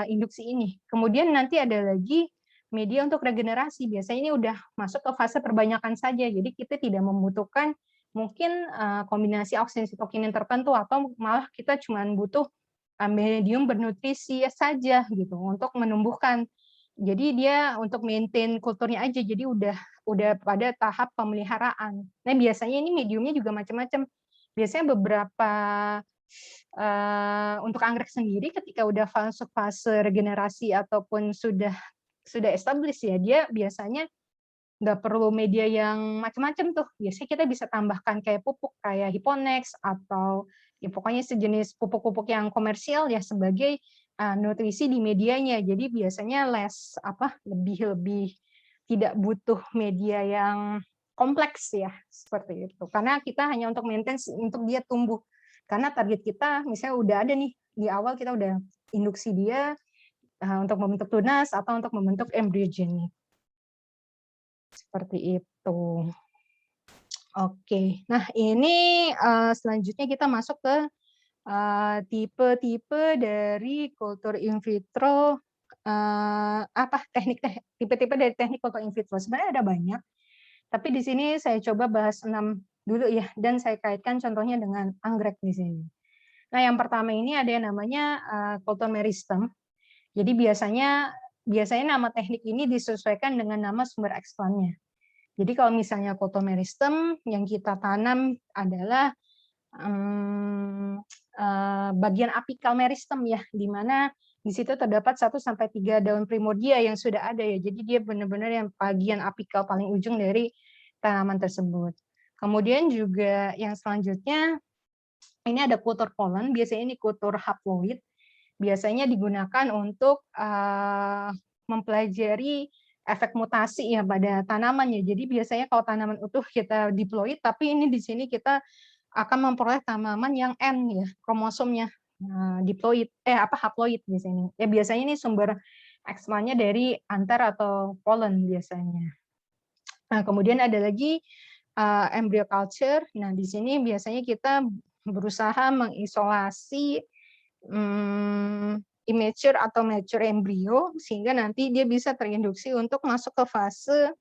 induksi ini. Kemudian nanti ada lagi media untuk regenerasi. Biasanya ini udah masuk ke fase perbanyakan saja. Jadi kita tidak membutuhkan mungkin kombinasi oksin sitokinin tertentu, atau malah kita cuma butuh medium bernutrisi saja gitu untuk menumbuhkan. Jadi dia untuk maintain kulturnya aja, jadi udah pada tahap pemeliharaan. Nah, biasanya ini mediumnya juga macam-macam. Biasanya beberapa untuk anggrek sendiri ketika udah masuk fase regenerasi ataupun sudah established ya, dia biasanya nggak perlu media yang macam-macam tuh. Biasanya kita bisa tambahkan kayak pupuk, kayak Hiponex, atau ya pokoknya sejenis pupuk-pupuk yang komersial ya sebagai nutrisi di medianya. Jadi biasanya lebih tidak butuh media yang kompleks ya, seperti itu. Karena kita hanya untuk maintain untuk dia tumbuh. Karena target kita misalnya udah ada nih, di awal kita udah induksi dia untuk membentuk tunas atau untuk membentuk embryogenik. Seperti itu. Oke, nah ini selanjutnya kita masuk ke tipe-tipe dari kultur in vitro, tipe-tipe dari teknik kultur in vitro. Sebenarnya ada banyak, tapi di sini saya coba bahas 6 dulu ya, dan saya kaitkan contohnya dengan anggrek di sini. Nah, yang pertama ini ada yang namanya kultur meristem. Jadi biasanya nama teknik ini disesuaikan dengan nama sumber ekspannya. Jadi kalau misalnya kultur meristem yang kita tanam adalah bagian apikal meristem ya, di mana di situ terdapat 1 sampai 3 daun primordia yang sudah ada ya. Jadi dia benar-benar yang bagian apikal paling ujung dari tanaman tersebut. Kemudian juga yang selanjutnya ini ada kultur polen, biasanya ini kultur haploid. Biasanya digunakan untuk mempelajari efek mutasi ya pada tanaman ya. Jadi biasanya kalau tanaman utuh kita diploid, tapi ini di sini kita akan memperoleh tanaman yang N ya, kromosomnya diploid, haploid di sini. Ya biasanya ini sumber ekspannya dari antar atau polen biasanya. Nah, kemudian ada lagi embryo culture. Nah, di sini biasanya kita berusaha mengisolasi immature atau mature embrio sehingga nanti dia bisa terinduksi untuk masuk ke fase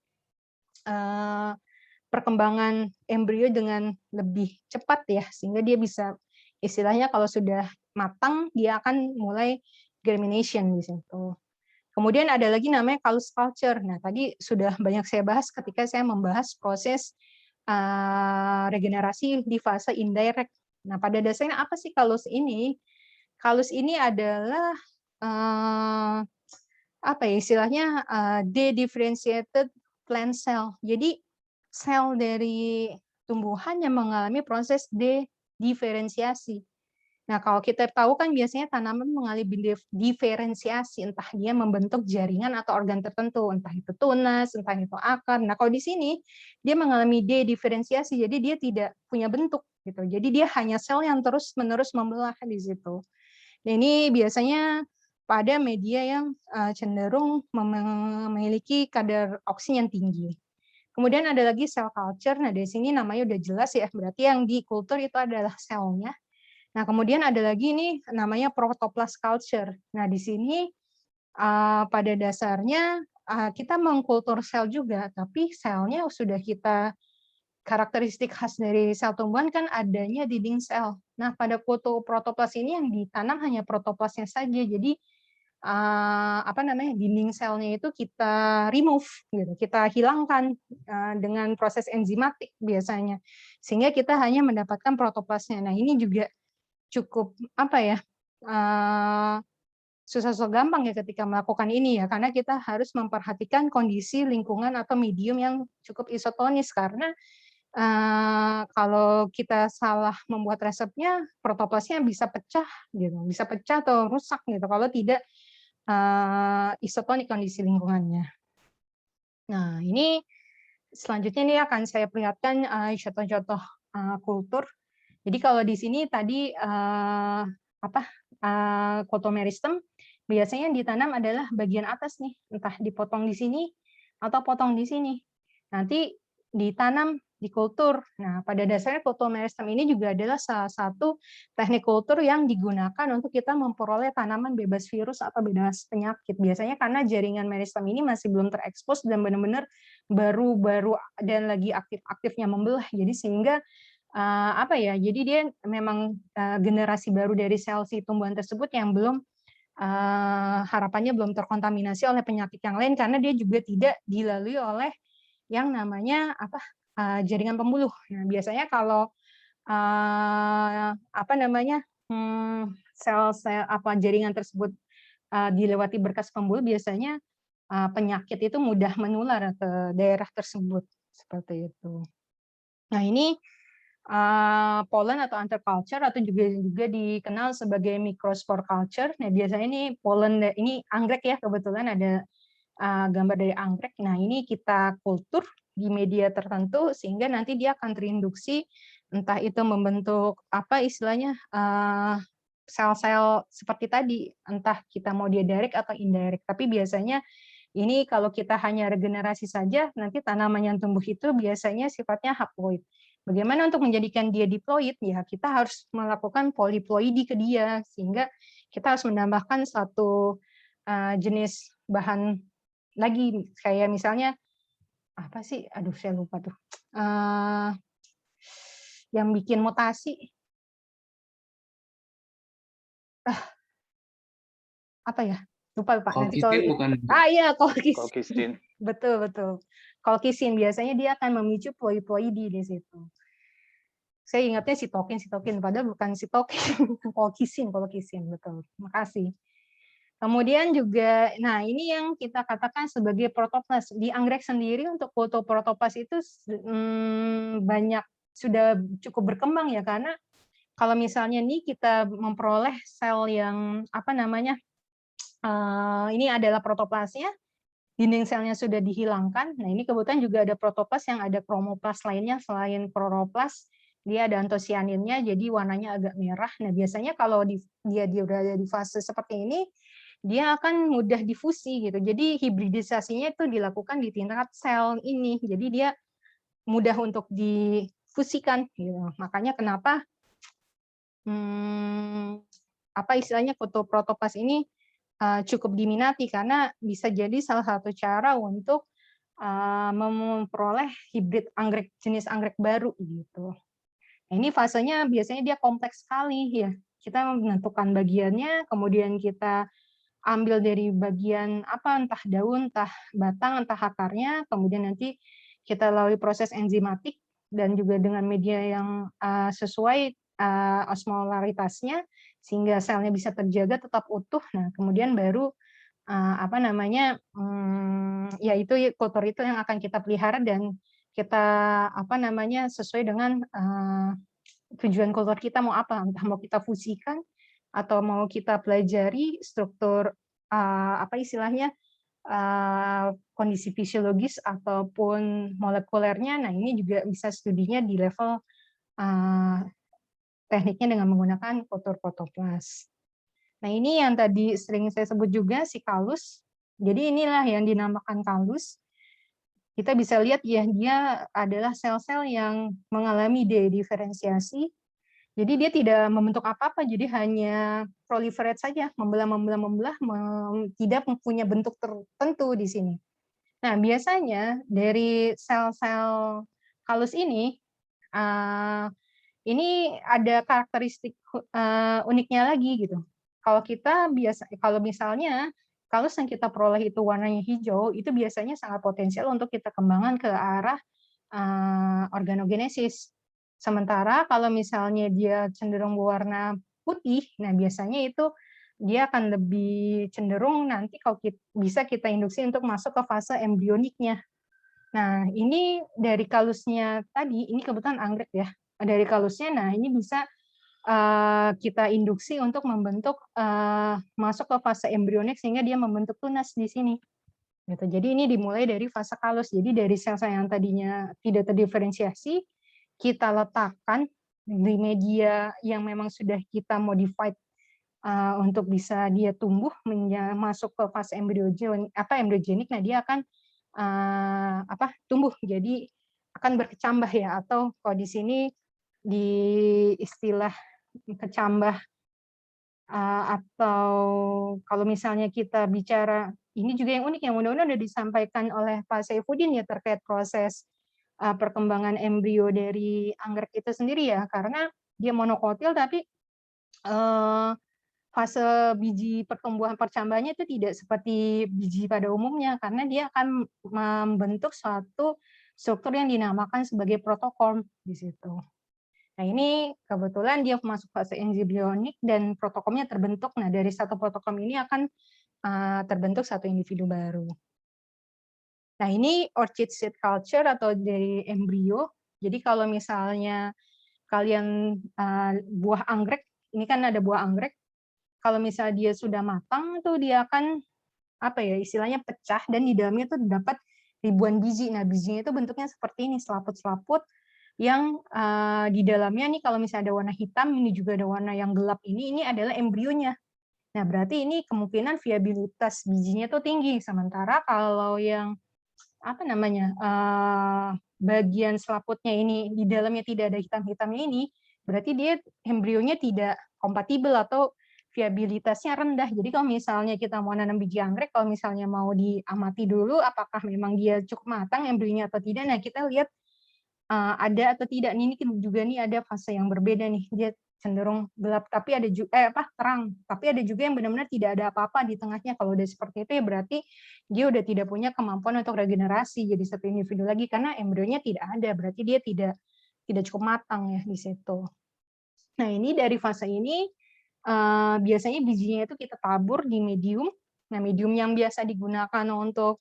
perkembangan embrio dengan lebih cepat ya, sehingga dia bisa istilahnya kalau sudah matang dia akan mulai germination di situ. Kemudian ada lagi namanya callus culture. Nah, tadi sudah banyak saya bahas ketika saya membahas proses regenerasi di fase indirect. Nah, pada dasarnya apa sih callus ini? Callus ini adalah apa ya istilahnya dedifferentiated plant cell. Jadi sel dari tumbuhan yang mengalami proses dediferensiasi. Nah, kalau kita tahu kan biasanya tanaman mengalami diferensiasi, entah dia membentuk jaringan atau organ tertentu, entah itu tunas, entah itu akar. Nah, kalau di sini dia mengalami dediferensiasi, jadi dia tidak punya bentuk gitu. Jadi dia hanya sel yang terus-menerus membelah di situ. Nah, ini biasanya pada media yang cenderung memiliki kadar oksigen yang tinggi. Kemudian ada lagi cell culture. Nah, dari sini namanya udah jelas ya, berarti yang dikultur itu adalah selnya. Nah, kemudian ada lagi nih namanya protoplast culture. Nah, di sini pada dasarnya kita mengkultur sel juga, tapi selnya sudah kita karakteristik khas dari sel tumbuhan kan adanya dinding sel. Nah, pada kultur protoplas ini yang ditanam hanya protoplasnya saja. Jadi dinding selnya itu kita remove gitu, kita hilangkan dengan proses enzimatik biasanya. Sehingga kita hanya mendapatkan protoplasnya. Nah, ini juga cukup susah gampang ya ketika melakukan ini ya, karena kita harus memperhatikan kondisi lingkungan atau medium yang cukup isotonis karena kalau kita salah membuat resepnya, protoplasnya bisa pecah gitu, bisa pecah atau rusak gitu kalau tidak isotonik kondisi lingkungannya. Nah, ini selanjutnya ini akan saya perlihatkan contoh-contoh kultur. Jadi kalau di sini tadi Cotomeristem biasanya yang ditanam adalah bagian atas nih, entah dipotong di sini atau potong di sini. Nanti ditanam di kultur. Nah, pada dasarnya Cotomeristem ini juga adalah salah satu teknik kultur yang digunakan untuk kita memperoleh tanaman bebas virus atau bebas penyakit. Biasanya karena jaringan meristem ini masih belum terekspos dan benar-benar baru-baru dan lagi aktif-aktifnya membelah. Jadi sehingga jadi dia memang generasi baru dari sel si tumbuhan tersebut yang belum harapannya belum terkontaminasi oleh penyakit yang lain karena dia juga tidak dilalui oleh yang namanya jaringan pembuluh. Nah, biasanya kalau sel-sel jaringan tersebut dilewati berkas pembuluh biasanya penyakit itu mudah menular ke daerah tersebut seperti itu. Nah, ini pollen atau anterculture atau juga dikenal sebagai microspore culture. Nah, biasanya ini pollen ini anggrek ya, kebetulan ada gambar dari anggrek. Nah, ini kita kultur di media tertentu sehingga nanti dia akan terinduksi entah itu membentuk istilahnya sel-sel seperti tadi, entah kita mau dia direct atau indirect. Tapi biasanya ini kalau kita hanya regenerasi saja, nanti tanaman yang tumbuh itu biasanya sifatnya haploid. Bagaimana untuk menjadikan dia diploid? Ya, kita harus melakukan poliploidi ke dia, sehingga kita harus menambahkan satu jenis bahan lagi, kayak misalnya, apa sih? Aduh, saya lupa tuh. Yang bikin mutasi. Apa ya? Lupa. Nanti kalau
bukan?
iya, kolkisin. Betul. Kolkisin biasanya dia akan memicu poliploidi di situ. Saya ingatnya sitokin, padahal bukan sitokin, kolkisin, betul. Makasih. Kemudian juga, nah ini yang kita katakan sebagai protoplas. Di anggrek sendiri untuk kultur protoplas itu sudah cukup berkembang ya, karena kalau misalnya nih kita memperoleh sel yang ini adalah protoplasnya. dinding selnya sudah dihilangkan. Nah, ini kebetulan juga ada protoplas yang ada kromoplas lainnya selain kloroplas. Dia ada antosianinnya, jadi warnanya agak merah. Nah, biasanya kalau dia berada di fase seperti ini, dia akan mudah difusi gitu. Jadi hibridisasinya itu dilakukan di tingkat sel ini. Jadi dia mudah untuk difusikan. Gitu. Makanya kenapa apa istilahnya fotoprotoplas ini cukup diminati karena bisa jadi salah satu cara untuk memperoleh hibrid anggrek jenis anggrek baru gitu. Nah, ini fasenya biasanya dia kompleks sekali ya. Kita menentukan bagiannya, kemudian kita ambil dari bagian apa entah daun, entah batang, entah akarnya, kemudian nanti kita lalui proses enzimatik dan juga dengan media yang sesuai osmolaritasnya sehingga selnya bisa terjaga tetap utuh. Nah, kemudian baru apa namanya ya itu kultur itu yang akan kita pelihara dan kita apa namanya sesuai dengan tujuan kultur kita mau apa, entah mau kita fusikan atau mau kita pelajari struktur apa istilahnya kondisi fisiologis ataupun molekulernya. Nah, ini juga bisa studinya di level tekniknya dengan menggunakan kultur protoplas. Nah, ini yang tadi sering saya sebut juga si kalus. Jadi inilah yang dinamakan kalus. Kita bisa lihat ya, dia adalah sel-sel yang mengalami dediferensiasi. Jadi dia tidak membentuk apa-apa, jadi hanya proliferate saja, membelah, tidak mempunyai bentuk tertentu di sini. Nah, biasanya dari sel-sel kalus ini ada karakteristik uniknya lagi gitu. Kalau misalnya kalus yang kita peroleh itu warnanya hijau, itu biasanya sangat potensial untuk kita kembangkan ke arah organogenesis. Sementara kalau misalnya dia cenderung berwarna putih, nah biasanya itu dia akan lebih cenderung nanti kalau bisa kita induksi untuk masuk ke fase embrioniknya. Nah, ini dari kalusnya tadi, ini kebetulan anggrek ya. Dari kalusnya, nah ini bisa kita induksi untuk membentuk masuk ke fase embrionik sehingga dia membentuk tunas di sini. Gitu. Jadi ini dimulai dari fase kalus. Jadi dari sel-sel yang tadinya tidak terdiferensiasi, kita letakkan di media yang memang sudah kita modified untuk bisa dia tumbuh masuk ke fase embryogenik. Nah, dia akan tumbuh jadi akan berkecambah ya, atau kalau di sini di istilah kecambah atau kalau misalnya kita bicara ini juga yang unik yang mudah-mudahan sudah disampaikan oleh Pak Saifuddin ya terkait proses perkembangan embrio dari anggrek itu sendiri ya, karena dia monokotil tapi fase biji pertumbuhan percambahannya itu tidak seperti biji pada umumnya karena dia akan membentuk suatu struktur yang dinamakan sebagai protokorm di situ. Nah, ini kebetulan dia masuk fase embrionik dan protokomnya terbentuk. Nah, dari satu protokom ini akan terbentuk satu individu baru. Nah, ini orchid seed culture atau dari embrio. Jadi kalau misalnya kalian buah anggrek, ini kan ada buah anggrek. Kalau misalnya dia sudah matang, tuh dia akan apa ya istilahnya pecah dan di dalamnya tuh dapat ribuan biji. Nah, bijinya itu bentuknya seperti ini, selaput-selaput yang di dalamnya nih kalau misalnya ada warna hitam, ini juga ada warna yang gelap ini adalah embrionya. Nah, berarti ini kemungkinan viabilitas bijinya tuh tinggi. Sementara kalau yang apa namanya bagian selaputnya ini di dalamnya tidak ada hitam-hitamnya ini, berarti dia embrionya tidak kompatibel atau viabilitasnya rendah. Jadi kalau misalnya kita mau nanam biji anggrek, kalau misalnya mau diamati dulu apakah memang dia cukup matang embrionya atau tidak, nah kita lihat ada atau tidak. Ini juga nih ada fase yang berbeda nih. Dia cenderung gelap tapi ada juga terang. Tapi ada juga yang benar-benar tidak ada apa-apa di tengahnya. Kalau udah seperti itu ya berarti dia udah tidak punya kemampuan untuk regenerasi jadi satu individu lagi karena embrionya tidak ada. Berarti dia tidak cukup matang ya di situ. Nah, ini dari fase ini biasanya bijinya itu kita tabur di medium. Nah, medium yang biasa digunakan untuk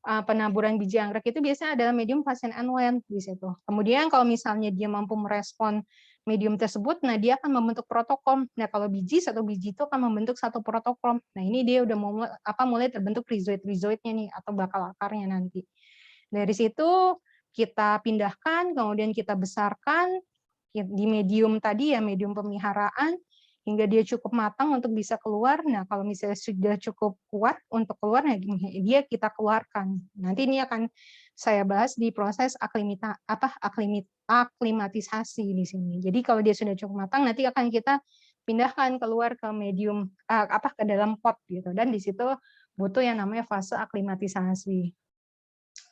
penaburan biji anggrek itu biasanya adalah medium Fast and Wild di situ. Kemudian kalau misalnya dia mampu merespon medium tersebut, nah dia akan membentuk protokom. Nah kalau biji, satu biji itu akan membentuk satu protokom. Nah ini dia udah mulai terbentuk rhizoid-rhizoidnya nih, atau bakal akarnya nanti. Dari situ kita pindahkan, kemudian kita besarkan di medium tadi ya, medium pemeliharaan, hingga dia cukup matang untuk bisa keluar. Nah kalau misalnya sudah cukup kuat untuk keluar, nah dia kita keluarkan. Nanti ini akan saya bahas di proses aklimatisasi di sini. Jadi kalau dia sudah cukup matang, nanti akan kita pindahkan keluar ke medium ke dalam pot gitu. Dan di situ butuh yang namanya fase aklimatisasi.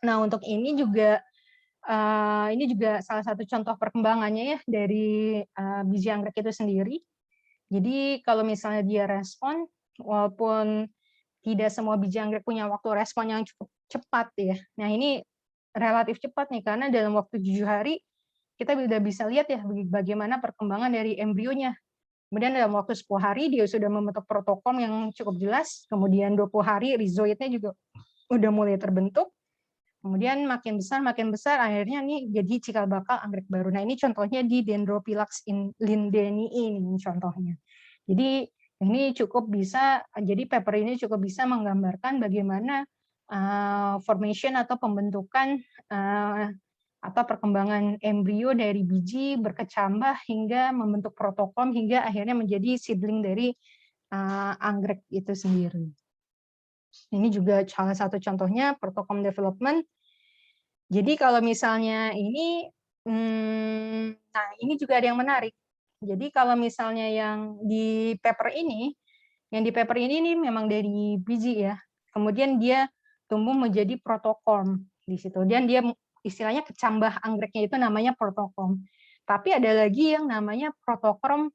Nah untuk ini juga salah satu contoh perkembangannya ya dari biji anggrek itu sendiri. Jadi kalau misalnya dia respon, walaupun tidak semua biji anggrek punya waktu respon yang cukup cepat ya. Nah ini relatif cepat nih, karena dalam waktu 7 hari kita sudah bisa lihat ya bagaimana perkembangan dari embrionya. Kemudian dalam waktu 10 hari dia sudah membentuk protokom yang cukup jelas, kemudian 20 hari rhizoidnya juga udah mulai terbentuk, kemudian makin besar, akhirnya nih jadi cikal bakal anggrek baru. Nah ini contohnya di Dendrophyllax lindenii ini contohnya. Jadi ini cukup bisa, jadi paper ini cukup bisa menggambarkan bagaimana formation atau pembentukan atau perkembangan embrio dari biji berkecambah hingga membentuk protokom hingga akhirnya menjadi seedling dari anggrek itu sendiri. Ini juga salah satu contohnya protokom development. Jadi kalau misalnya ini, nah ini juga ada yang menarik. Jadi kalau misalnya yang di paper ini nih memang dari biji ya. Kemudian dia tumbuh menjadi protokorm di situ. Dan dia istilahnya kecambah anggreknya itu namanya protokorm. Tapi ada lagi yang namanya protokorm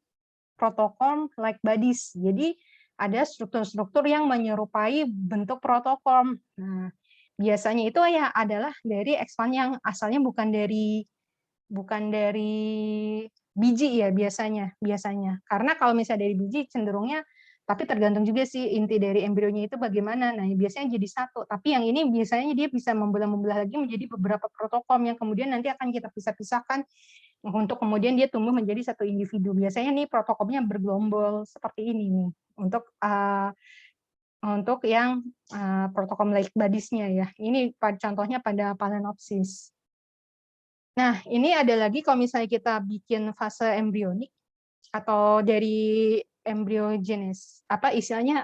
like bodies. Jadi ada struktur-struktur yang menyerupai bentuk protokorm. Nah, biasanya itu ya adalah dari expand yang asalnya bukan dari biji ya biasanya. Karena kalau misalnya dari biji cenderungnya, tapi tergantung juga sih inti dari embrionya itu bagaimana. Nah, biasanya jadi satu. Tapi yang ini biasanya dia bisa membelah-membelah lagi menjadi beberapa protokom yang kemudian nanti akan kita pisah-pisahkan untuk kemudian dia tumbuh menjadi satu individu. Biasanya nih protokomnya bergelombol seperti ini nih untuk yang protokom like bodies-nya ya. Ini contohnya pada Phalaenopsis. Nah, ini ada lagi kalau misalnya kita bikin fase embrionik atau dari embryogenesis, istilahnya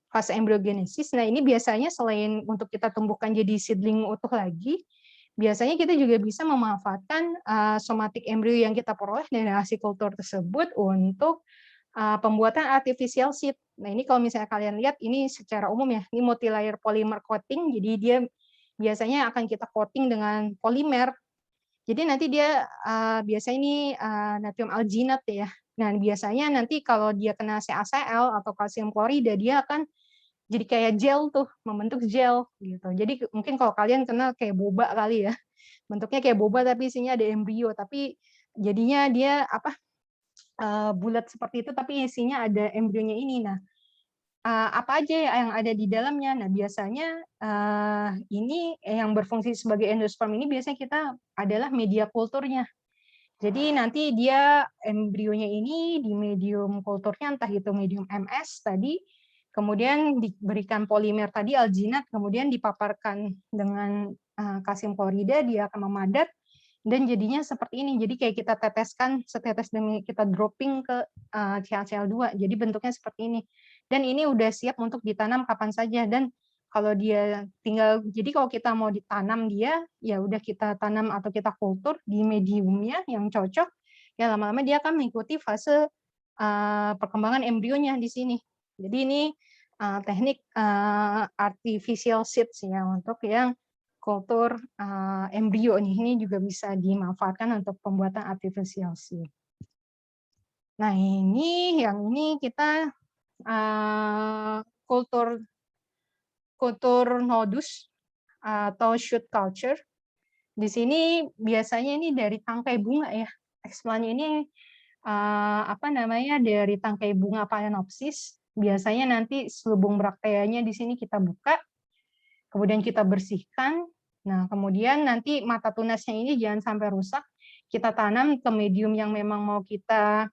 fase embryogenesis. Nah, ini biasanya selain untuk kita tumbuhkan jadi seedling utuh lagi, biasanya kita juga bisa memanfaatkan somatic embrio yang kita peroleh dari hasil kultur tersebut untuk pembuatan artificial seed. Nah, ini kalau misalnya kalian lihat, ini secara umum ya, ini multilayer polymer coating, jadi dia biasanya akan kita coating dengan polimer. Jadi nanti dia biasanya ini natrium alginat ya. Nah, biasanya nanti kalau dia kena CaCl atau kalsium klorida, dia akan jadi kayak gel tuh, membentuk gel gitu. Jadi mungkin kalau kalian kenal kayak boba kali ya. Bentuknya kayak boba tapi isinya ada embrio, tapi jadinya dia bulat seperti itu tapi isinya ada embrionya ini. Nah, apa aja yang ada di dalamnya? Nah, biasanya ini yang berfungsi sebagai endosperm ini biasanya kita adalah media kulturnya. Jadi nanti dia embrionya ini di medium kulturnya, entah itu medium MS tadi, kemudian diberikan polimer tadi alginat, kemudian dipaparkan dengan kalsium klorida, dia akan memadat, dan jadinya seperti ini. Jadi kayak kita teteskan setetes demi kita dropping ke CaCl2. Jadi bentuknya seperti ini. Dan ini udah siap untuk ditanam kapan saja. Dan kalau dia tinggal, jadi kalau kita mau ditanam dia, ya udah kita tanam atau kita kultur di mediumnya yang cocok, ya lama-lama dia akan mengikuti fase perkembangan embrionya di sini. Jadi ini teknik artificial seeds ya untuk yang kultur embrio nih, ini juga bisa dimanfaatkan untuk pembuatan artificial seed. Nah ini kita kultur nodus atau shoot culture. Di sini biasanya ini dari tangkai bunga ya. Explannya ini dari tangkai bunga Phalaenopsis. Biasanya nanti selubung brakteanya di sini kita buka, kemudian kita bersihkan. Nah, kemudian nanti mata tunasnya ini jangan sampai rusak. kita tanam ke medium yang memang mau kita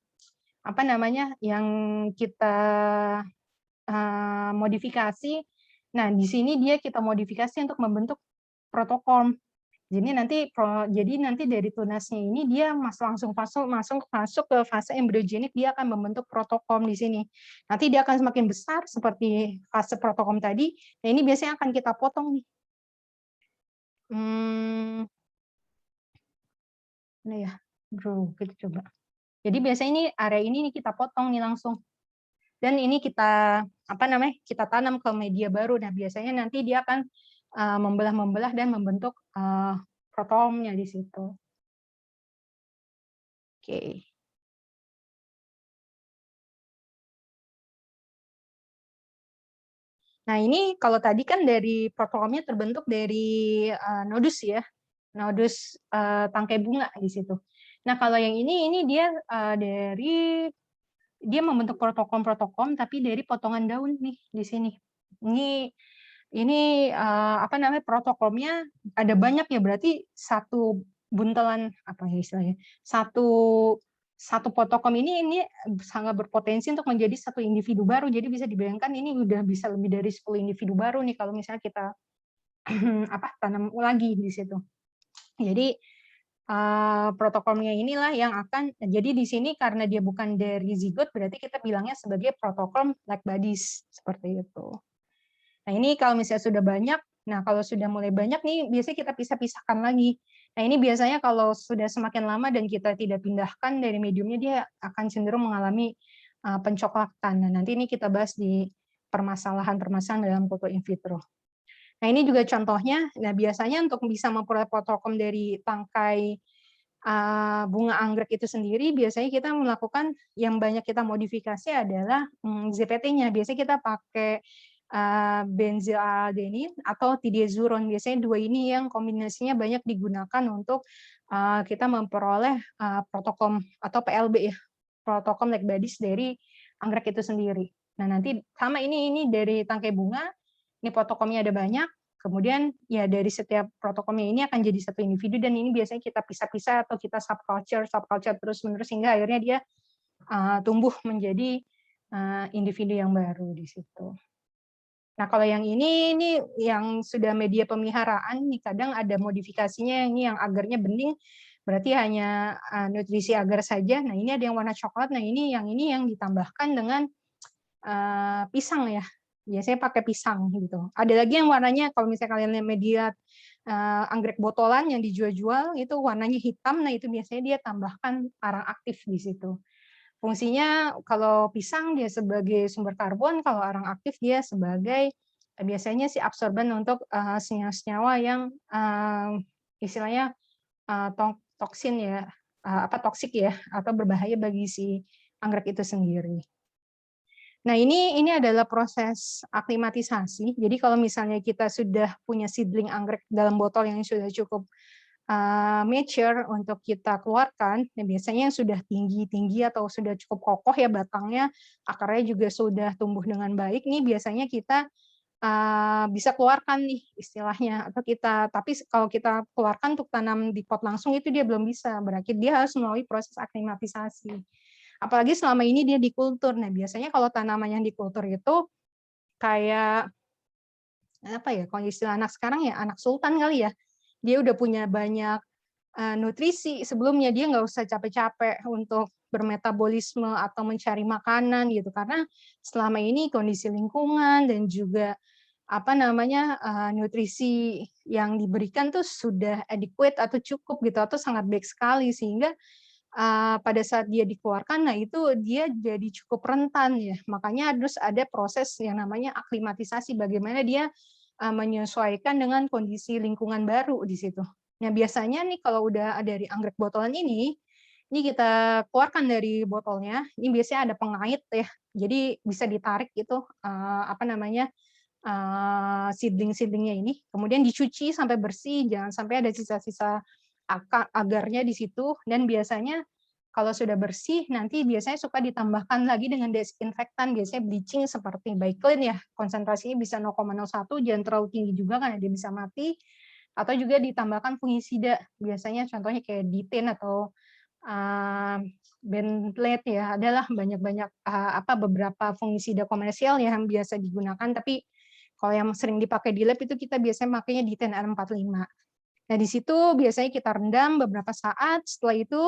yang kita modifikasi. Nah, di sini kita modifikasi untuk membentuk protokol. Jadi nanti dari tunasnya ini dia langsung masuk ke fase embryogenik, dia akan membentuk protokom di sini. Nanti dia akan semakin besar seperti fase protokom tadi. Nah, ini biasanya akan kita potong nih. Ini ya, bro, kita coba. Jadi biasanya ini area ini nih kita potong nih langsung. Dan ini kita kita tanam ke media baru. Nah, biasanya nanti dia akan membelah dan membentuk protomnya di situ. Oke. Nah, ini kalau tadi kan dari protokomnya terbentuk dari nodus ya, nodus tangkai bunga di situ. Nah, kalau yang ini dia dia membentuk protokom tapi dari potongan daun nih di sini. Ini protokomnya ada banyak ya, berarti satu buntelan istilahnya, satu protokom ini sangat berpotensi untuk menjadi satu individu baru. Jadi bisa dibayangkan ini udah bisa lebih dari 10 individu baru nih kalau misalnya kita tanam lagi di situ. Jadi protokolnya inilah yang akan jadi di sini, karena dia bukan dari zigot, berarti kita bilangnya sebagai protokol like bodies seperti itu. Nah, ini kalau misalnya sudah banyak, nah kalau sudah mulai banyak nih, biasanya kita pisah-pisahkan lagi. Nah, ini biasanya kalau sudah semakin lama dan kita tidak pindahkan dari mediumnya, dia akan cenderung mengalami pencoklatan. Nah, nanti ini kita bahas di permasalahan-permasalahan dalam kultur in vitro. Nah, ini juga contohnya. Nah, biasanya untuk bisa memperoleh protokom dari tangkai bunga anggrek itu sendiri, biasanya kita melakukan yang banyak kita modifikasi adalah ZPT-nya. Biasanya kita pakai benzylaldenin atau tidiazuron. Biasanya dua ini yang kombinasinya banyak digunakan untuk kita memperoleh protokom atau PLB ya, protokom like bodies dari anggrek itu sendiri. Nah, nanti sama ini dari tangkai bunga, ini protokomnya ada banyak. Kemudian ya dari setiap protokolnya ini akan jadi satu individu, dan ini biasanya kita pisah-pisah atau kita subculture terus-menerus hingga akhirnya dia tumbuh menjadi individu yang baru di situ. Nah, kalau yang ini yang sudah media pemeliharaan, nih kadang ada modifikasinya, ini yang agarnya bening, berarti hanya nutrisi agar saja. Nah, ini ada yang warna coklat, nah ini yang ditambahkan dengan pisang ya. Biasanya pakai pisang gitu. Ada lagi yang warnanya, kalau misalnya kalian lihat media anggrek botolan yang dijual-jual, itu warnanya hitam, nah itu biasanya dia tambahkan arang aktif di situ. Fungsinya kalau pisang dia sebagai sumber karbon, kalau arang aktif dia sebagai biasanya si absorban untuk senyawa-senyawa yang istilahnya toksin ya, toksik ya, atau berbahaya bagi si anggrek itu sendiri. Nah, ini adalah proses aklimatisasi. Jadi kalau misalnya kita sudah punya seedling anggrek dalam botol yang sudah cukup mature untuk kita keluarkan, nah biasanya yang sudah tinggi atau sudah cukup kokoh ya batangnya, akarnya juga sudah tumbuh dengan baik, nih biasanya kita bisa keluarkan nih istilahnya, tapi kalau kita keluarkan untuk tanam di pot langsung itu dia belum bisa, berarti dia harus melalui proses aklimatisasi. Apalagi selama ini dia dikultur. Nah, biasanya kalau tanaman yang dikultur itu kayak kalau istilah anak sekarang ya anak sultan kali ya. Dia udah punya banyak nutrisi sebelumnya, dia nggak usah capek-capek untuk bermetabolisme atau mencari makanan gitu, karena selama ini kondisi lingkungan dan juga nutrisi yang diberikan tuh sudah adequate atau cukup gitu, atau sangat baik sekali, sehingga pada saat dia dikeluarkan, nah itu dia jadi cukup rentan ya. Makanya harus ada proses yang namanya aklimatisasi, bagaimana dia menyesuaikan dengan kondisi lingkungan baru di situ. Nah, biasanya nih kalau udah ada dari anggrek botolan ini kita keluarkan dari botolnya, ini biasanya ada pengait ya, jadi bisa ditarik gitu, seedling-seedlingnya ini, kemudian dicuci sampai bersih, jangan sampai ada sisa-sisa agarnya di situ, dan biasanya kalau sudah bersih, nanti biasanya suka ditambahkan lagi dengan desinfektan, biasanya bleaching seperti Biclean ya, konsentrasinya bisa 0,01, jangan terlalu tinggi juga karena dia bisa mati. atau juga ditambahkan fungisida. Biasanya contohnya kayak ditin atau bentlete ya, adalah banyak-banyak beberapa fungisida komersial yang biasa digunakan, tapi kalau yang sering dipakai di lab itu kita biasanya makanya ditin R45. Nah, di situ biasanya kita rendam beberapa saat, setelah itu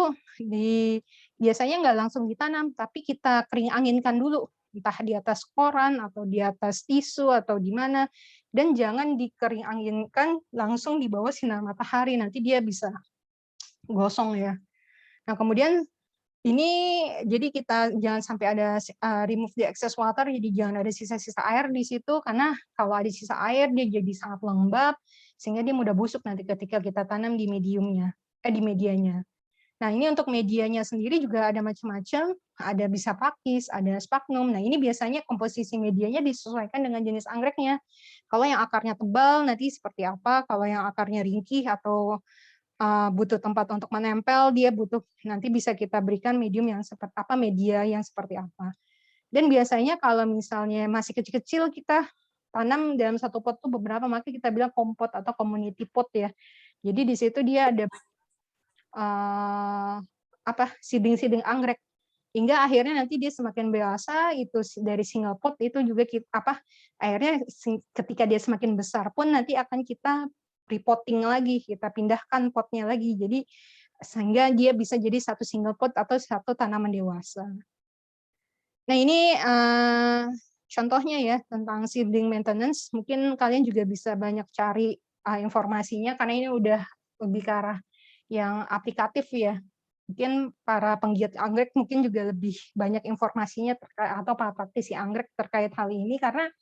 biasanya nggak langsung ditanam, tapi kita kering anginkan dulu, entah di atas koran atau di atas tisu atau di mana, dan jangan dikering anginkan langsung di bawah sinar matahari, nanti dia bisa gosong ya. Nah, kemudian ini jadi kita jangan sampai ada remove the excess water, jadi jangan ada sisa-sisa air di situ, karena kalau ada sisa air dia jadi sangat lembab, sehingga dia mudah busuk nanti ketika kita tanam di di medianya. Nah, ini untuk medianya sendiri juga ada macam-macam, ada bisa pakis, ada sphagnum. Nah, ini biasanya komposisi medianya disesuaikan dengan jenis anggreknya. Kalau yang akarnya tebal nanti seperti apa, kalau yang akarnya ringkih atau butuh tempat untuk menempel, dia butuh nanti bisa kita berikan medium yang seperti apa, media yang seperti apa. Dan biasanya kalau misalnya masih kecil-kecil kita tanam dalam satu pot tuh beberapa, maka kita bilang kompot atau community pot ya. Jadi di situ dia ada seedling-seedling anggrek. Hingga akhirnya nanti dia semakin dewasa, itu dari single pot itu juga akhirnya ketika dia semakin besar pun nanti akan kita repotting lagi, kita pindahkan potnya lagi. Jadi sehingga dia bisa jadi satu single pot atau satu tanaman dewasa. Nah, ini contohnya ya tentang seedling maintenance. Mungkin kalian juga bisa banyak cari informasinya karena ini udah lebih ke arah yang aplikatif ya. Mungkin para penggiat anggrek mungkin juga lebih banyak informasinya atau para praktisi anggrek terkait hal ini, karena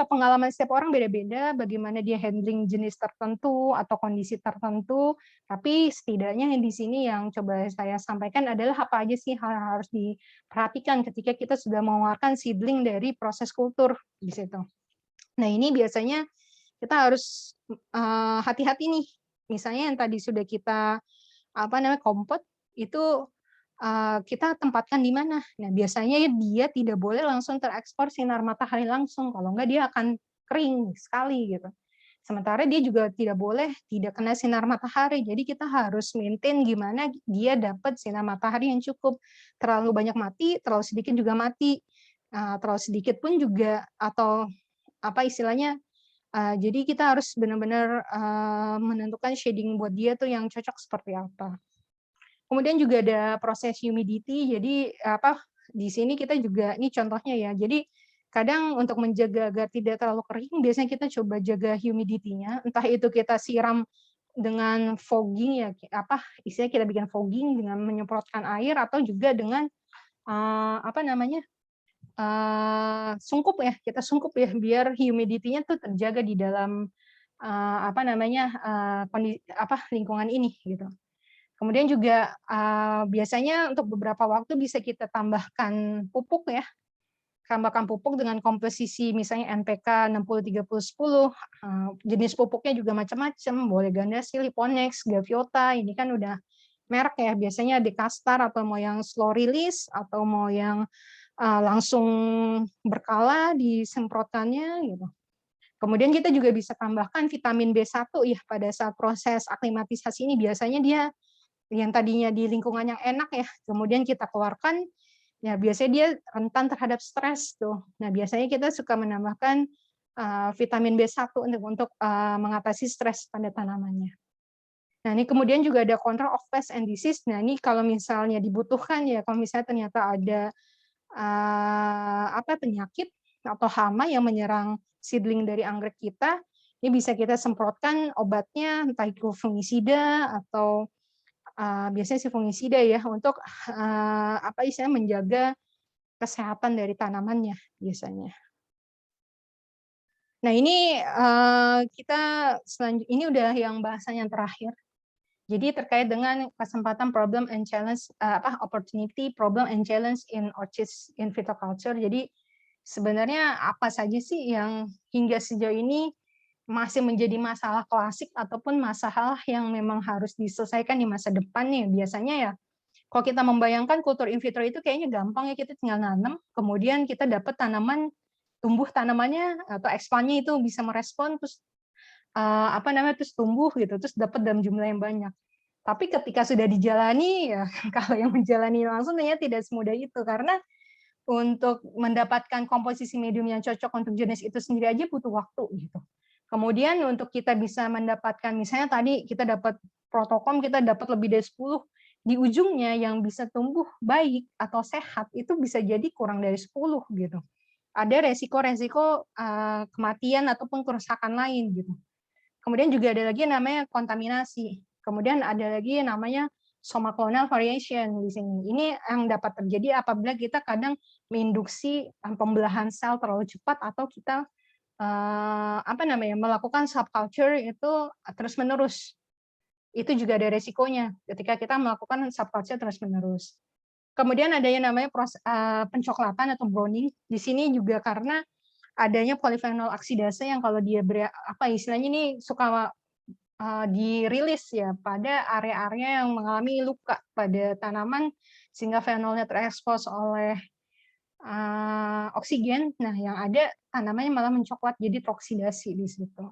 pengalaman setiap orang beda-beda, bagaimana dia handling jenis tertentu atau kondisi tertentu, tapi setidaknya di sini yang coba saya sampaikan adalah apa aja sih hal yang harus diperhatikan ketika kita sudah mengeluarkan seedling dari proses kultur di situ. Nah, ini biasanya kita harus hati-hati nih. Misalnya yang tadi sudah kita kompot itu kita tempatkan di mana. Nah, biasanya dia tidak boleh langsung terekspor sinar matahari langsung, kalau enggak dia akan kering sekali gitu. Sementara dia juga tidak boleh tidak kena sinar matahari, jadi kita harus maintain gimana dia dapat sinar matahari yang cukup. Terlalu banyak mati, terlalu sedikit juga mati. Terlalu sedikit pun juga atau istilahnya, jadi kita harus benar-benar menentukan shading buat dia tuh yang cocok seperti apa. Kemudian juga ada proses humidity, jadi di sini kita juga, ini contohnya ya, jadi kadang untuk menjaga agar tidak terlalu kering, biasanya kita coba jaga humidity-nya, entah itu kita siram dengan fogging ya, istilahnya kita bikin fogging dengan menyemprotkan air, atau juga dengan sungkup ya, kita sungkup ya, biar humidity-nya tuh terjaga di dalam lingkungan ini gitu. Kemudian juga biasanya untuk beberapa waktu bisa kita tambahkan pupuk ya, tambahkan pupuk dengan komposisi misalnya NPK 60-30-10, jenis pupuknya juga macam-macam, boleh Gandasil, Liponex, Gaviota, ini kan udah merek ya, biasanya Dekastar atau mau yang slow release atau mau yang langsung berkala disemprotkannya gitu. Kemudian kita juga bisa tambahkan vitamin B1 ya pada saat proses aklimatisasi ini, biasanya dia yang tadinya di lingkungan yang enak ya, kemudian kita keluarkan, ya biasanya dia rentan terhadap stres tuh. Nah, biasanya kita suka menambahkan vitamin B1 untuk mengatasi stres pada tanamannya. Nah, ini kemudian juga ada control of pest and disease. Nah, ini kalau misalnya dibutuhkan ya, kalau misalnya ternyata ada penyakit atau hama yang menyerang seedling dari anggrek kita, ini bisa kita semprotkan obatnya, entah itu fungisida atau biasanya si fungisida ya, untuk menjaga kesehatan dari tanamannya biasanya. Nah, ini ini udah yang bahasan yang terakhir. Jadi terkait dengan kesempatan problem and challenge, opportunity, problem and challenge in orchids in viticulture. Jadi sebenarnya apa saja sih yang hingga sejauh ini masih menjadi masalah klasik ataupun masalah yang memang harus diselesaikan di masa depan nih. Biasanya ya, kalau kita membayangkan kultur in vitro itu kayaknya gampang ya, kita tinggal nanam, kemudian kita dapat tanaman, tumbuh tanamannya atau ekspannya itu bisa merespon, terus apa namanya, terus tumbuh gitu, terus dapat dalam jumlah yang banyak. Tapi ketika sudah dijalani ya kalau yang menjalani langsung ternyata tidak semudah itu, karena untuk mendapatkan komposisi medium yang cocok untuk jenis itu sendiri aja butuh waktu gitu. Kemudian untuk kita bisa mendapatkan misalnya tadi kita dapat protokom, kita dapat lebih dari 10, di ujungnya yang bisa tumbuh baik atau sehat itu bisa jadi kurang dari 10 gitu. Ada resiko-resiko kematian ataupun kerusakan lain gitu. Kemudian juga ada lagi yang namanya kontaminasi. Kemudian ada lagi yang namanya somaclonal variation di sini. Ini yang dapat terjadi apabila kita kadang menginduksi pembelahan sel terlalu cepat atau kita apa namanya, melakukan subculture itu terus-menerus. Itu juga ada resikonya ketika kita melakukan subculture terus-menerus. Kemudian ada yang namanya pencoklatan atau browning. Di sini juga karena adanya polifenol oksidase yang kalau dia apa istilahnya ini suka dirilis ya pada area-area yang mengalami luka pada tanaman sehingga fenolnya terekspos oleh oksigen. Nah, yang ada tanamannya malah mencoklat jadi teroksidasi di situ.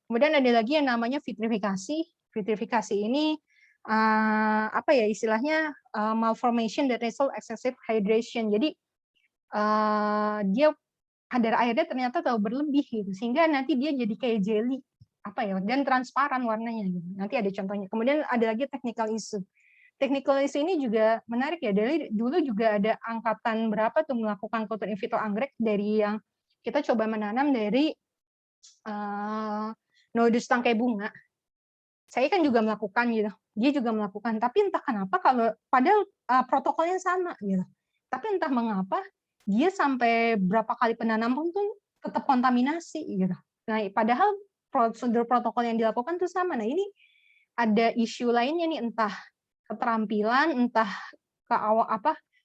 Kemudian ada lagi yang namanya vitrifikasi. Vitrifikasi ini apa ya istilahnya malformation that result excessive hydration. Jadi dia kadar airnya ternyata terlalu berlebih gitu sehingga nanti dia jadi kayak jelly apa ya dan transparan warnanya gitu. Nanti ada contohnya. Kemudian ada lagi technical issue. Technical issue ini juga menarik ya. Dari dulu juga ada angkatan berapa tuh melakukan kultur in vitro anggrek dari yang kita coba menanam dari nodus tangkai bunga. Saya kan juga melakukan gitu. Dia juga melakukan. Tapi entah kenapa kalau padahal protokolnya sama gitu. Tapi entah mengapa dia sampai berapa kali penanaman pun tuh tetap kontaminasi gitu. Nah, padahal prosedur protokol yang dilakukan tuh sama. Nah, ini ada isu lainnya nih, entah keterampilan, entah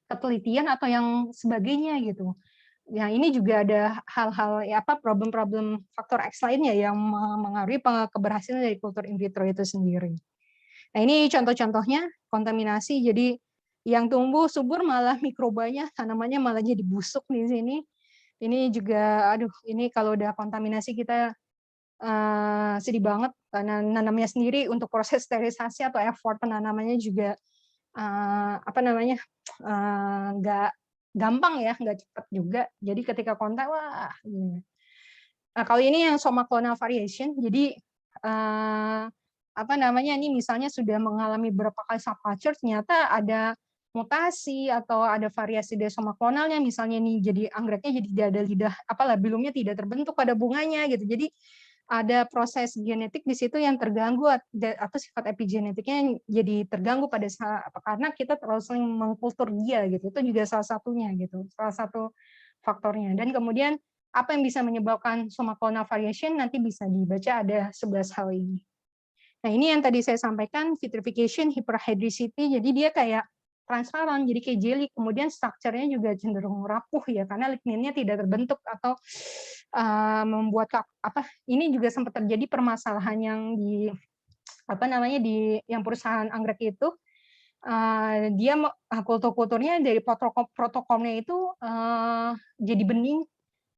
ketelitian atau yang sebagainya gitu. Ya, ini juga ada hal-hal ya apa problem-problem faktor X lainnya yang mengaruhi keberhasilan dari kultur in vitro itu sendiri. Nah, ini contoh-contohnya kontaminasi. Jadi yang tumbuh subur malah mikrobanya, tanamannya malah jadi busuk di sini. Ini juga, aduh, ini kalau udah kontaminasi kita sedih banget karena nanamnya sendiri untuk proses sterilisasi atau effort penanamannya juga apa namanya nggak gampang ya, nggak cepat juga. Jadi ketika kontak, wah. Nah, kalau ini yang somaclonal variation, jadi apa namanya ini misalnya sudah mengalami beberapa kali subculture, ternyata ada mutasi atau ada variasi dari somaclonalnya, misalnya ini jadi anggreknya jadi tidak ada lidah, apa labellumnya tidak terbentuk pada bunganya gitu. Jadi ada proses genetik di situ yang terganggu atau sifat epigenetiknya jadi terganggu pada karena kita terlalu sering mengkultur dia gitu. Itu juga salah satunya gitu, salah satu faktornya. Dan kemudian apa yang bisa menyebabkan somaclonal variation nanti bisa dibaca ada 11 hal ini. Nah, ini yang tadi saya sampaikan vitrification, hyperhidricity, jadi dia kayak transparan, jadi kayak jelly. Kemudian strukturnya juga cenderung rapuh ya, karena ligninnya tidak terbentuk atau membuat apa? Ini juga sempat terjadi permasalahan yang di apa namanya di yang perusahaan anggrek itu dia kulturnya dari protokolnya itu jadi bening,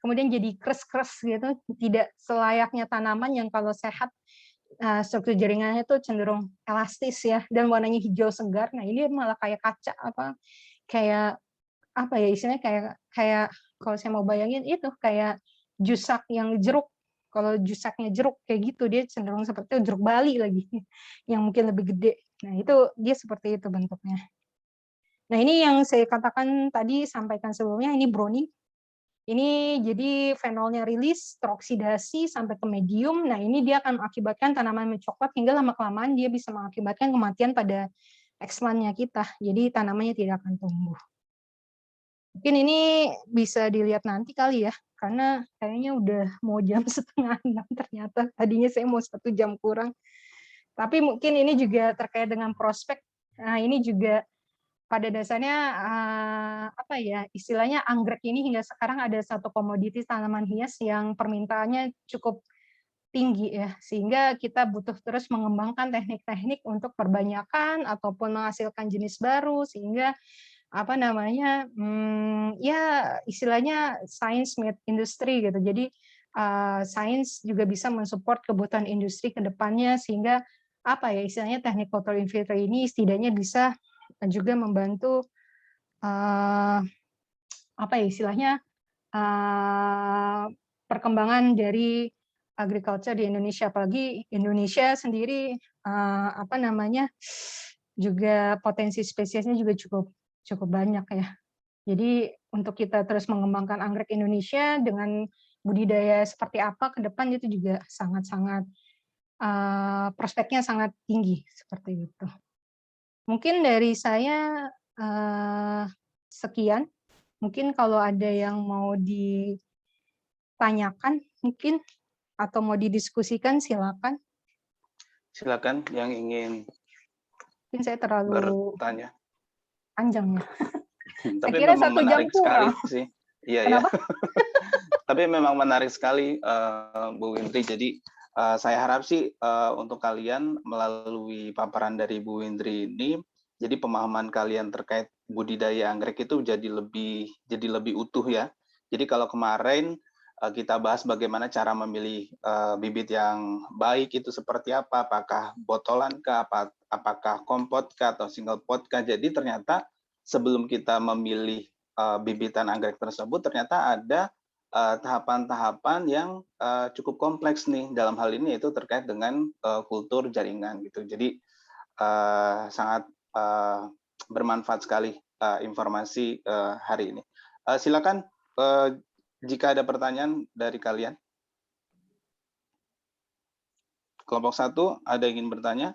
kemudian jadi keras-keras gitu, tidak selayaknya tanaman yang kalau sehat struktur jaringannya tuh cenderung elastis ya dan warnanya hijau segar. Nah, ini malah kayak kaca apa kayak apa ya istilahnya kayak kayak kalau saya mau bayangin itu kayak jusak yang jeruk. Kalau jusaknya jeruk kayak gitu dia cenderung seperti jeruk Bali lagi yang mungkin lebih gede. Nah, itu dia seperti itu bentuknya. Nah, ini yang saya katakan tadi sampaikan sebelumnya ini browning. Ini jadi fenolnya rilis, teroksidasi sampai ke medium. Nah, ini dia akan mengakibatkan tanaman mencoklat hingga lama-kelamaan dia bisa mengakibatkan kematian pada X-plant-nya kita. Jadi tanamannya tidak akan tumbuh. Mungkin ini bisa dilihat nanti kali ya, karena kayaknya udah mau jam 5:30 ternyata. Tadinya saya mau 1 jam kurang. Tapi mungkin ini juga terkait dengan prospek. Nah, ini juga pada dasarnya apa ya istilahnya anggrek ini hingga sekarang ada satu komoditi tanaman hias yang permintaannya cukup tinggi ya sehingga kita butuh terus mengembangkan teknik-teknik untuk perbanyakan ataupun menghasilkan jenis baru sehingga apa namanya ya istilahnya science made industry gitu. Jadi sains juga bisa mensupport kebutuhan industri ke depannya, sehingga apa ya istilahnya teknik kultur in vitro ini setidaknya bisa juga membantu apa ya istilahnya perkembangan dari agriculture di Indonesia, apalagi Indonesia sendiri apa namanya juga potensi spesiesnya juga cukup banyak ya. Jadi untuk kita terus mengembangkan anggrek Indonesia dengan budidaya seperti apa ke depan itu juga sangat-sangat prospeknya sangat tinggi seperti itu. Mungkin dari saya sekian. Mungkin kalau ada yang mau ditanyakan mungkin atau mau didiskusikan silakan.
Silakan yang ingin
Mungkin saya terlalu
bertanya.
panjang ya. Saya
Tapi
kira
memang
1 jam
menarik sekali
kurang.
sih. Iya ya.
Kenapa?
Tapi memang menarik sekali Bu Windri. Jadi saya harap sih untuk kalian melalui paparan dari Bu Windri ini, jadi pemahaman kalian terkait budidaya anggrek itu jadi lebih utuh ya. Jadi kalau kemarin kita bahas bagaimana cara memilih bibit yang baik itu seperti apa, apakah botolan kah, apakah kompot kah atau single pot kah. Jadi ternyata sebelum kita memilih bibitan anggrek tersebut, ternyata ada tahapan-tahapan yang cukup kompleks nih, dalam hal ini yaitu terkait dengan kultur jaringan gitu. Jadi sangat bermanfaat sekali informasi hari ini. Silakan jika ada pertanyaan dari kalian. Kelompok 1 ada yang ingin bertanya?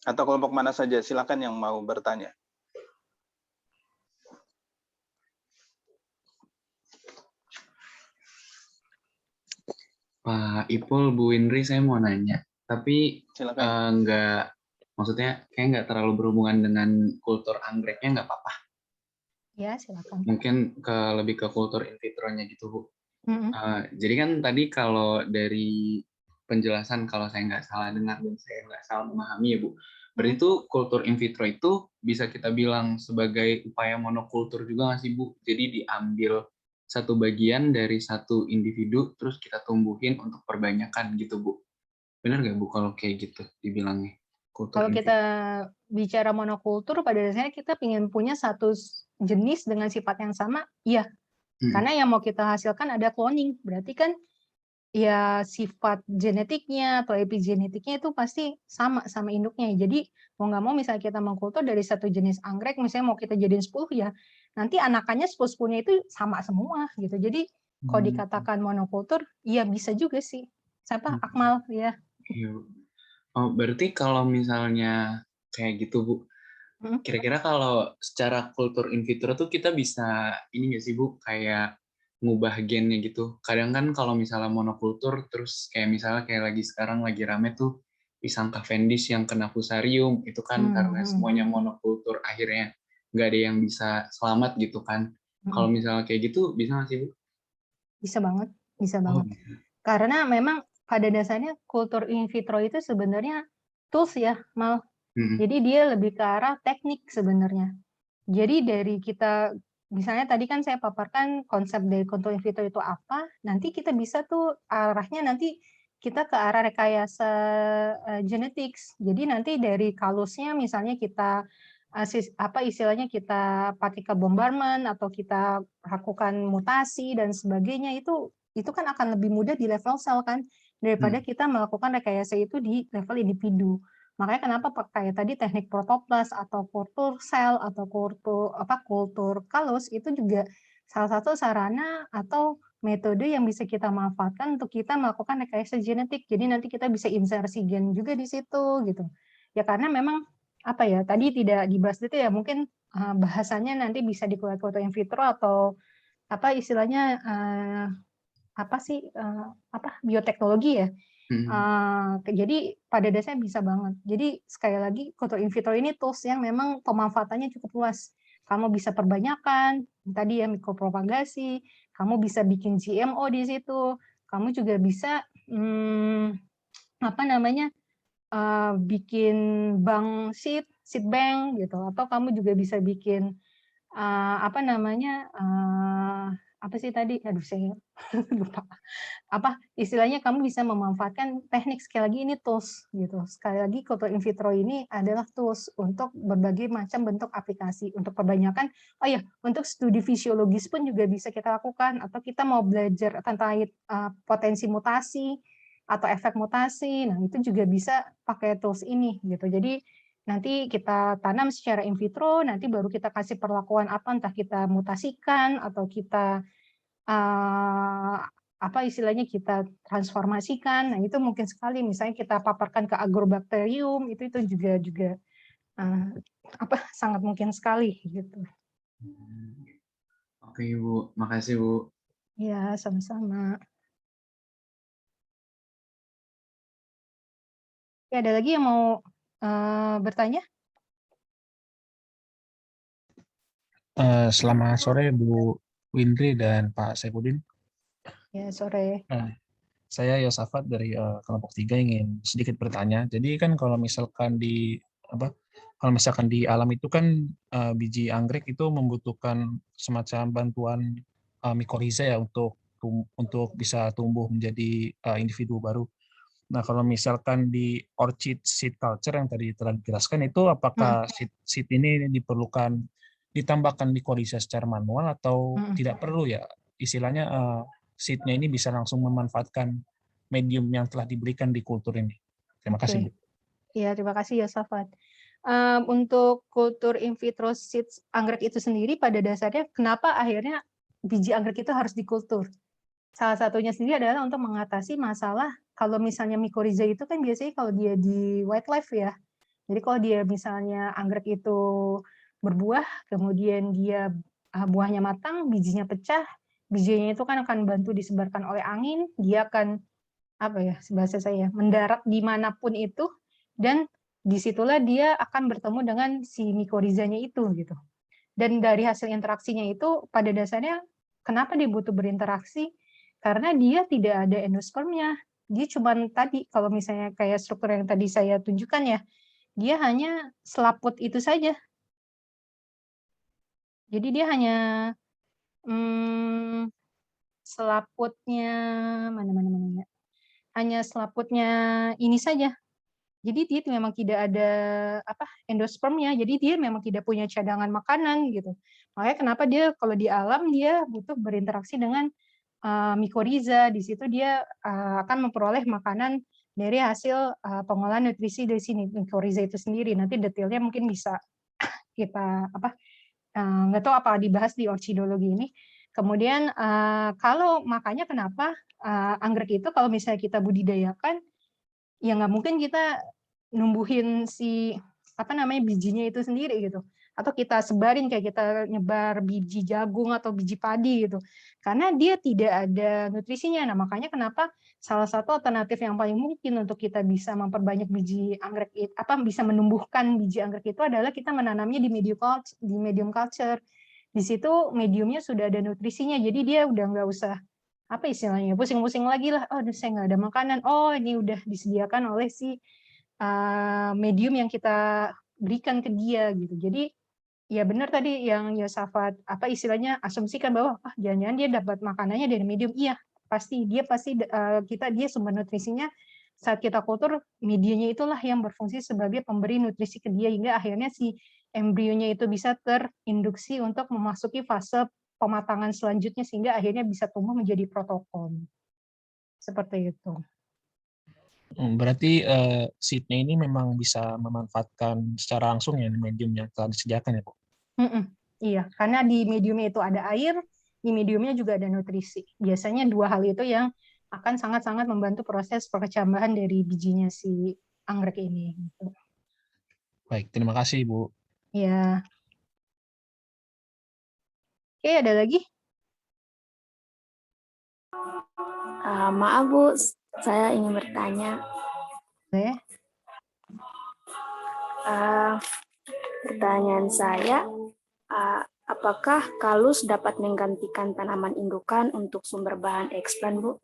Atau kelompok mana saja, silakan yang mau bertanya.
Pak Ipul, Bu Windri, saya mau nanya. Tapi
Silakan.
maksudnya kayak nggak terlalu berhubungan dengan kultur anggreknya, nggak apa-apa.
Ya, silakan.
Mungkin lebih ke kultur in vitro-nya gitu, Bu. Jadi kan tadi kalau dari penjelasan, kalau saya nggak salah dengar dan saya nggak salah memahami ya, Bu. Berarti itu kultur in vitro itu bisa kita bilang sebagai upaya monokultur juga nggak sih, Bu? Jadi diambil satu bagian dari satu individu, terus kita tumbuhin untuk perbanyakan gitu, Bu. Benar nggak, Bu, kalau kayak gitu dibilangnya?
Kalau kita bicara monokultur, pada dasarnya kita ingin punya satu jenis dengan sifat yang sama, iya. Karena yang mau kita hasilkan ada cloning, berarti kan ya sifat genetiknya atau epigenetiknya itu pasti sama induknya. Jadi mau nggak mau misalnya kita mengkultur dari satu jenis anggrek, misalnya mau kita jadiin 10 ya, nanti anakannya 10-10-nya itu sama semua gitu. Jadi kalau dikatakan monokultur, iya bisa juga sih. Siapa? Akmal ya.
Iya. Oh, berarti kalau misalnya kayak gitu, Bu, kira-kira kalau secara kultur in vitro tuh kita bisa ini nggak sih, Bu, kayak ngubah gennya gitu. Kadang kan kalau misalnya monokultur, terus kayak misalnya kayak lagi sekarang lagi rame tuh pisang Cavendish yang kena fusarium, itu kan karena semuanya monokultur, akhirnya nggak ada yang bisa selamat gitu kan. Kalau misalnya kayak gitu, bisa nggak sih, Bu?
Bisa banget, bisa banget. Karena memang pada dasarnya kultur in vitro itu sebenarnya tools ya, Mal. Jadi dia lebih ke arah teknik sebenarnya. Jadi dari kita, misalnya tadi kan saya paparkan konsep dari kultur in vitro itu apa, nanti kita bisa tuh arahnya nanti kita ke arah rekayasa genetics. Jadi nanti dari kalusnya misalnya kita apa istilahnya kita particle bombardment atau kita lakukan mutasi dan sebagainya itu kan akan lebih mudah di level sel kan daripada kita melakukan rekayasa itu di level individu. Makanya kenapa kayak tadi teknik protoplas atau kultur sel atau kultur kalus itu juga salah satu sarana atau metode yang bisa kita manfaatkan untuk kita melakukan rekayasa genetik. Jadi nanti kita bisa insersi gen juga di situ gitu. Ya karena memang apa ya tadi tidak dibahas itu ya mungkin bahasanya nanti bisa di kultur in vitro atau apa istilahnya apa sih apa bioteknologi ya. Jadi pada dasarnya bisa banget. Jadi sekali lagi kultur in vitro ini tools yang memang pemanfaatannya cukup luas. Kamu bisa perbanyakan, tadi ya mikropropagasi, kamu bisa bikin GMO di situ, kamu juga bisa apa namanya bikin bank seed bank gitu, atau kamu juga bisa bikin apa namanya, apa sih tadi? Aduh saya lupa. Apa istilahnya kamu bisa memanfaatkan teknik, sekali lagi ini tools gitu. Sekali lagi kultur in vitro ini adalah tools untuk berbagai macam bentuk aplikasi. Untuk kebanyakan, oh ya, untuk studi fisiologis pun juga bisa kita lakukan, atau kita mau belajar tentang potensi mutasi atau efek mutasi. Nah, itu juga bisa pakai tools ini gitu. Jadi nanti kita tanam secara in vitro, nanti baru kita kasih perlakuan apa, entah kita mutasikan atau kita apa istilahnya kita transformasikan. Nah, itu mungkin sekali misalnya kita paparkan ke agrobakterium, itu juga apa sangat mungkin sekali gitu.
Oke, Bu. Makasih, Bu.
Ya, sama-sama. Ya, ada lagi yang mau bertanya?
Selamat sore Bu Windri dan Pak Saipudin.
Ya, sore.
Saya Yosafat dari kelompok 3 ingin sedikit bertanya. Jadi kan kalau misalkan di alam itu kan biji anggrek itu membutuhkan semacam bantuan mikoriza ya untuk bisa tumbuh menjadi individu baru. Nah, kalau misalkan di orchid seed culture yang tadi telah dijelaskan itu apakah seed ini diperlukan ditambahkan mikoriza secara manual atau tidak perlu ya? Istilahnya seed-nya ini bisa langsung memanfaatkan medium yang telah diberikan di kultur ini. Terima kasih, Bu.
Iya, terima kasih Yosafat. Untuk kultur in vitro seeds anggrek itu sendiri pada dasarnya kenapa akhirnya biji anggrek itu harus dikultur? Salah satunya sendiri adalah untuk mengatasi masalah kalau misalnya mikoriza itu kan biasanya kalau dia di wildlife ya. Jadi kalau dia misalnya anggrek itu berbuah, kemudian dia buahnya matang, bijinya pecah, bijinya itu kan akan bantu disebarkan oleh angin, dia akan apa ya bahasa saya mendarat dimanapun itu, dan disitulah dia akan bertemu dengan si mikorizanya itu gitu. Dan dari hasil interaksinya itu pada dasarnya kenapa dia butuh berinteraksi? Karena dia tidak ada endospermnya. Dia cuma tadi kalau misalnya kayak struktur yang tadi saya tunjukkan ya, dia hanya selaput itu saja. Jadi dia hanya selaputnya mana. Hanya selaputnya ini saja. Jadi dia memang tidak ada endospermnya, jadi dia memang tidak punya cadangan makanan gitu. Makanya kenapa dia kalau di alam dia butuh berinteraksi dengan mikoriza. Di situ dia akan memperoleh makanan dari hasil pengolahan nutrisi dari sini mikoriza itu sendiri. Nanti detailnya mungkin bisa kita nggak tahu apa dibahas di orchidologi ini. Kemudian kalau makanya kenapa anggrek itu kalau misalnya kita budidayakan, ya nggak mungkin kita numbuhin si bijinya itu sendiri gitu, atau kita sebarin kayak kita nyebar biji jagung atau biji padi gitu, karena dia tidak ada nutrisinya. Nah, makanya kenapa salah satu alternatif yang paling mungkin untuk kita bisa memperbanyak biji anggrek bisa menumbuhkan biji anggrek itu adalah kita menanamnya di medium culture. Di situ mediumnya sudah ada nutrisinya, jadi dia udah nggak usah apa istilahnya pusing-pusing lagi lah, oh saya nggak ada makanan, oh ini udah disediakan oleh si medium yang kita berikan ke dia gitu. Jadi ya benar tadi yang Yosafat istilahnya asumsikan bahwa jangan-jangan dia dapat makanannya dari medium. Iya, dia sumber nutrisinya saat kita kultur, medianya itulah yang berfungsi sebagai pemberi nutrisi ke dia hingga akhirnya si embrionya itu bisa terinduksi untuk memasuki fase pematangan selanjutnya sehingga akhirnya bisa tumbuh menjadi protokol. Seperti itu.
Berarti seed-nya ini memang bisa memanfaatkan secara langsung ya medium yang telah disediakan ya, Bu?
Iya, karena di mediumnya itu ada air, di mediumnya juga ada nutrisi. Biasanya dua hal itu yang akan sangat-sangat membantu proses perkecambahan dari bijinya si anggrek ini.
Baik, terima kasih, Bu.
Ya. Oke, ada lagi?
Maaf Bu, saya ingin bertanya. Pertanyaan saya, apakah kalus dapat menggantikan tanaman indukan untuk sumber bahan eksplan, Bu?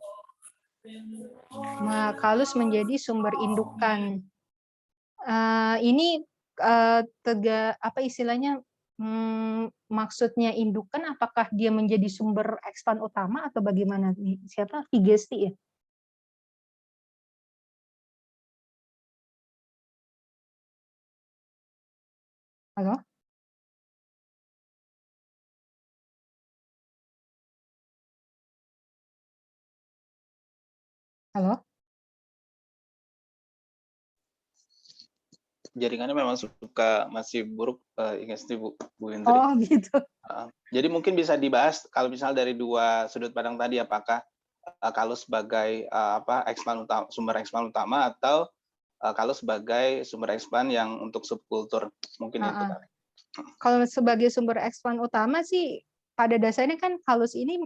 Kalus menjadi sumber indukan. Ini apa istilahnya, maksudnya indukan apakah dia menjadi sumber ekspan utama atau bagaimana nih? Siapa? Vigesti ya? Halo? Halo?
Jaringannya memang masih buruk, Igesti, Bu Indri.
Oh gitu.
Jadi mungkin bisa dibahas kalau misalnya dari dua sudut pandang tadi, apakah kalau sebagai sumber ekspan utama atau kalau sebagai sumber ekspan yang untuk subkultur, mungkin itu kali.
Kalau sebagai sumber ekspan utama sih pada dasarnya kan kalus ini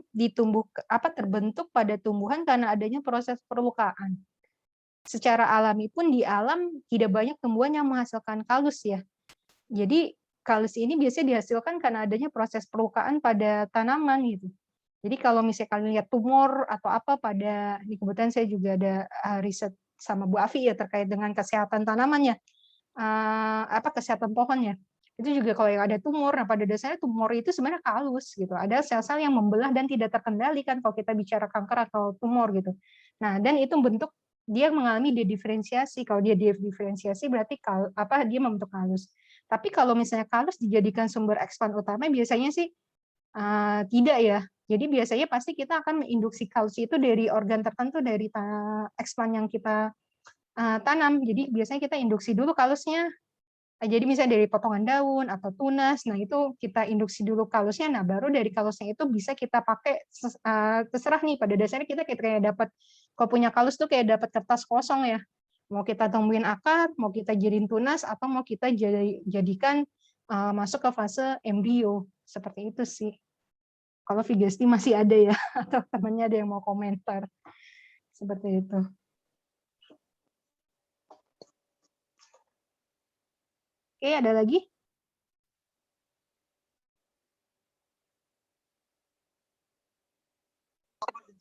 terbentuk pada tumbuhan karena adanya proses perlukaan. Secara alami pun di alam tidak banyak tumbuhan yang menghasilkan kalus ya. Jadi kalus ini biasanya dihasilkan karena adanya proses perlukaan pada tanaman gitu. Jadi kalau misalnya kalian lihat tumor atau apa di kebetulan saya juga ada riset sama Bu Afi ya terkait dengan kesehatan tanamannya, kesehatan pohonnya. Itu juga kalau yang ada tumor, nah pada dasarnya tumor itu sebenarnya kalus gitu. Ada sel-sel yang membelah dan tidak terkendali kan kalau kita bicara kanker atau tumor gitu. Nah, dan itu bentuk dia mengalami dediferensiasi. Kalau dia dediferensiasi berarti dia membentuk kalus. Tapi kalau misalnya kalus dijadikan sumber ekspan utama biasanya sih tidak ya. Jadi biasanya pasti kita akan menginduksi kalus itu dari organ tertentu dari ekspan yang kita tanam. Jadi biasanya kita induksi dulu kalusnya. Jadi misalnya dari potongan daun atau tunas, nah itu kita induksi dulu kalusnya, nah baru dari kalusnya itu bisa kita pakai, terserah nih pada dasarnya kita kayak dapat, kalau punya kalus tuh kayak dapat kertas kosong ya, mau kita tumbuhin akar, mau kita jadiin tunas, atau mau kita jadikan masuk ke fase embrio, seperti itu sih. Kalau Vigesti masih ada ya, atau temannya ada yang mau komentar, seperti itu. Oke, ada lagi?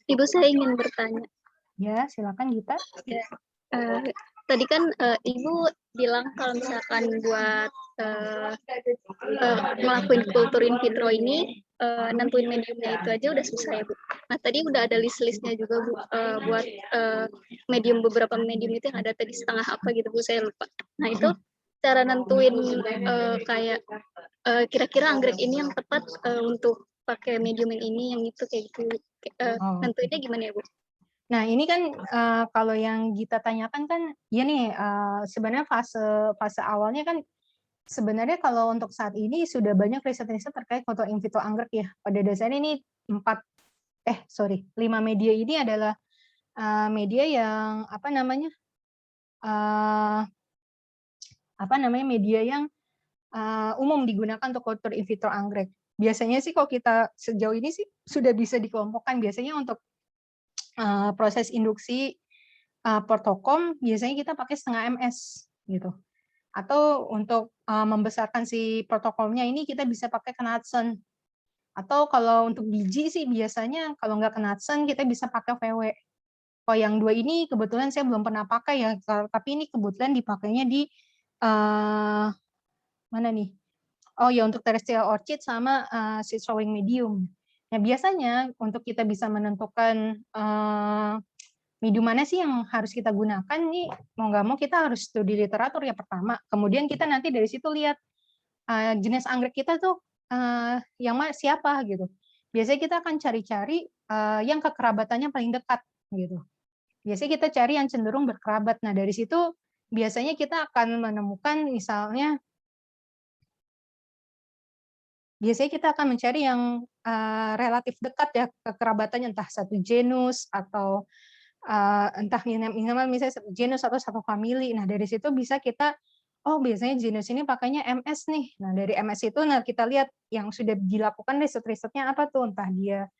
Ibu, saya ingin bertanya.
Ya, silakan Gita.
Ya, tadi kan Ibu bilang kalau misalkan buat ngelakuin kultur in vitro ini, nentuin mediumnya itu aja udah susah ya Bu. Nah tadi udah ada list-listnya juga Bu, buat beberapa medium itu yang ada tadi setengah apa gitu Bu, saya lupa. Nah itu cara nentuin kayak kira-kira anggrek ini yang tepat untuk pakai medium yang ini, yang itu kayak gitu. Nentuinnya gimana ya Bu?
Nah ini kan kalau yang Gita tanyakan kan, ya nih sebenarnya fase awalnya kan sebenarnya kalau untuk saat ini sudah banyak riset-riset terkait kultur in vitro anggrek ya. Pada dasarnya ini 5 media ini adalah media yang media yang umum digunakan untuk kultur in vitro anggrek. Biasanya sih kalau kita sejauh ini sih sudah bisa dikelompokkan. Biasanya untuk proses induksi portokom biasanya kita pakai setengah ms gitu. Atau untuk membesarkan si protokolnya ini kita bisa pakai Knudsen. Atau kalau untuk biji sih biasanya kalau nggak Knudsen kita bisa pakai VW. Kalau yang dua ini kebetulan saya belum pernah pakai ya, tapi ini kebetulan dipakainya di mana nih? Oh ya, untuk terrestrial orchid sama seed sowing medium. Nah biasanya untuk kita bisa menentukan medium mana sih yang harus kita gunakan nih, mau nggak mau kita harus studi literatur ya pertama. Kemudian kita nanti dari situ lihat jenis anggrek kita tuh yang siapa gitu. Biasanya kita akan cari-cari yang kekerabatannya paling dekat gitu. Biasanya kita cari yang cenderung berkerabat. Nah dari situ biasanya kita akan menemukan misalnya, biasanya kita akan mencari yang relatif dekat ya kekerabatannya, entah satu genus atau entah minimal misalnya satu genus atau satu famili. Nah dari situ bisa kita, oh biasanya genus ini pakainya MS nih. Nah dari MS itu kita lihat yang sudah dilakukan riset-risetnya apa tuh, entah dia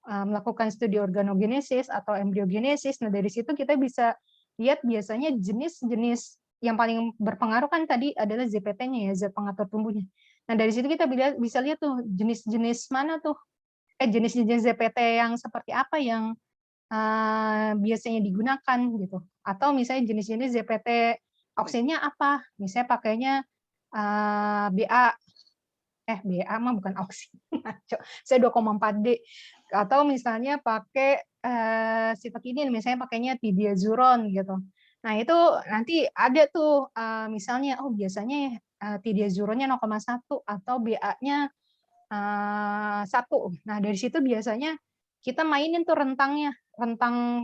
melakukan studi organogenesis atau embryogenesis. Nah dari situ kita bisa lihat biasanya jenis-jenis yang paling berpengaruh kan tadi adalah ZPT-nya ya, zat pengatur tumbuhnya. Nah dari situ kita bisa lihat tuh jenis-jenis mana tuh, jenis-jenis ZPT yang seperti apa yang biasanya digunakan gitu. Atau misalnya jenis-jenis ZPT Oksidnya apa? Misalnya pakainya BA. BA mah bukan oksid. Saya 2,4D. Atau misalnya pakai sitokinin, misalnya pakainya tidiazuron gitu. Nah, itu nanti ada tuh misalnya biasanya tidiazuronnya 0,1 atau BA-nya 1. Nah, dari situ biasanya kita mainin tuh rentangnya.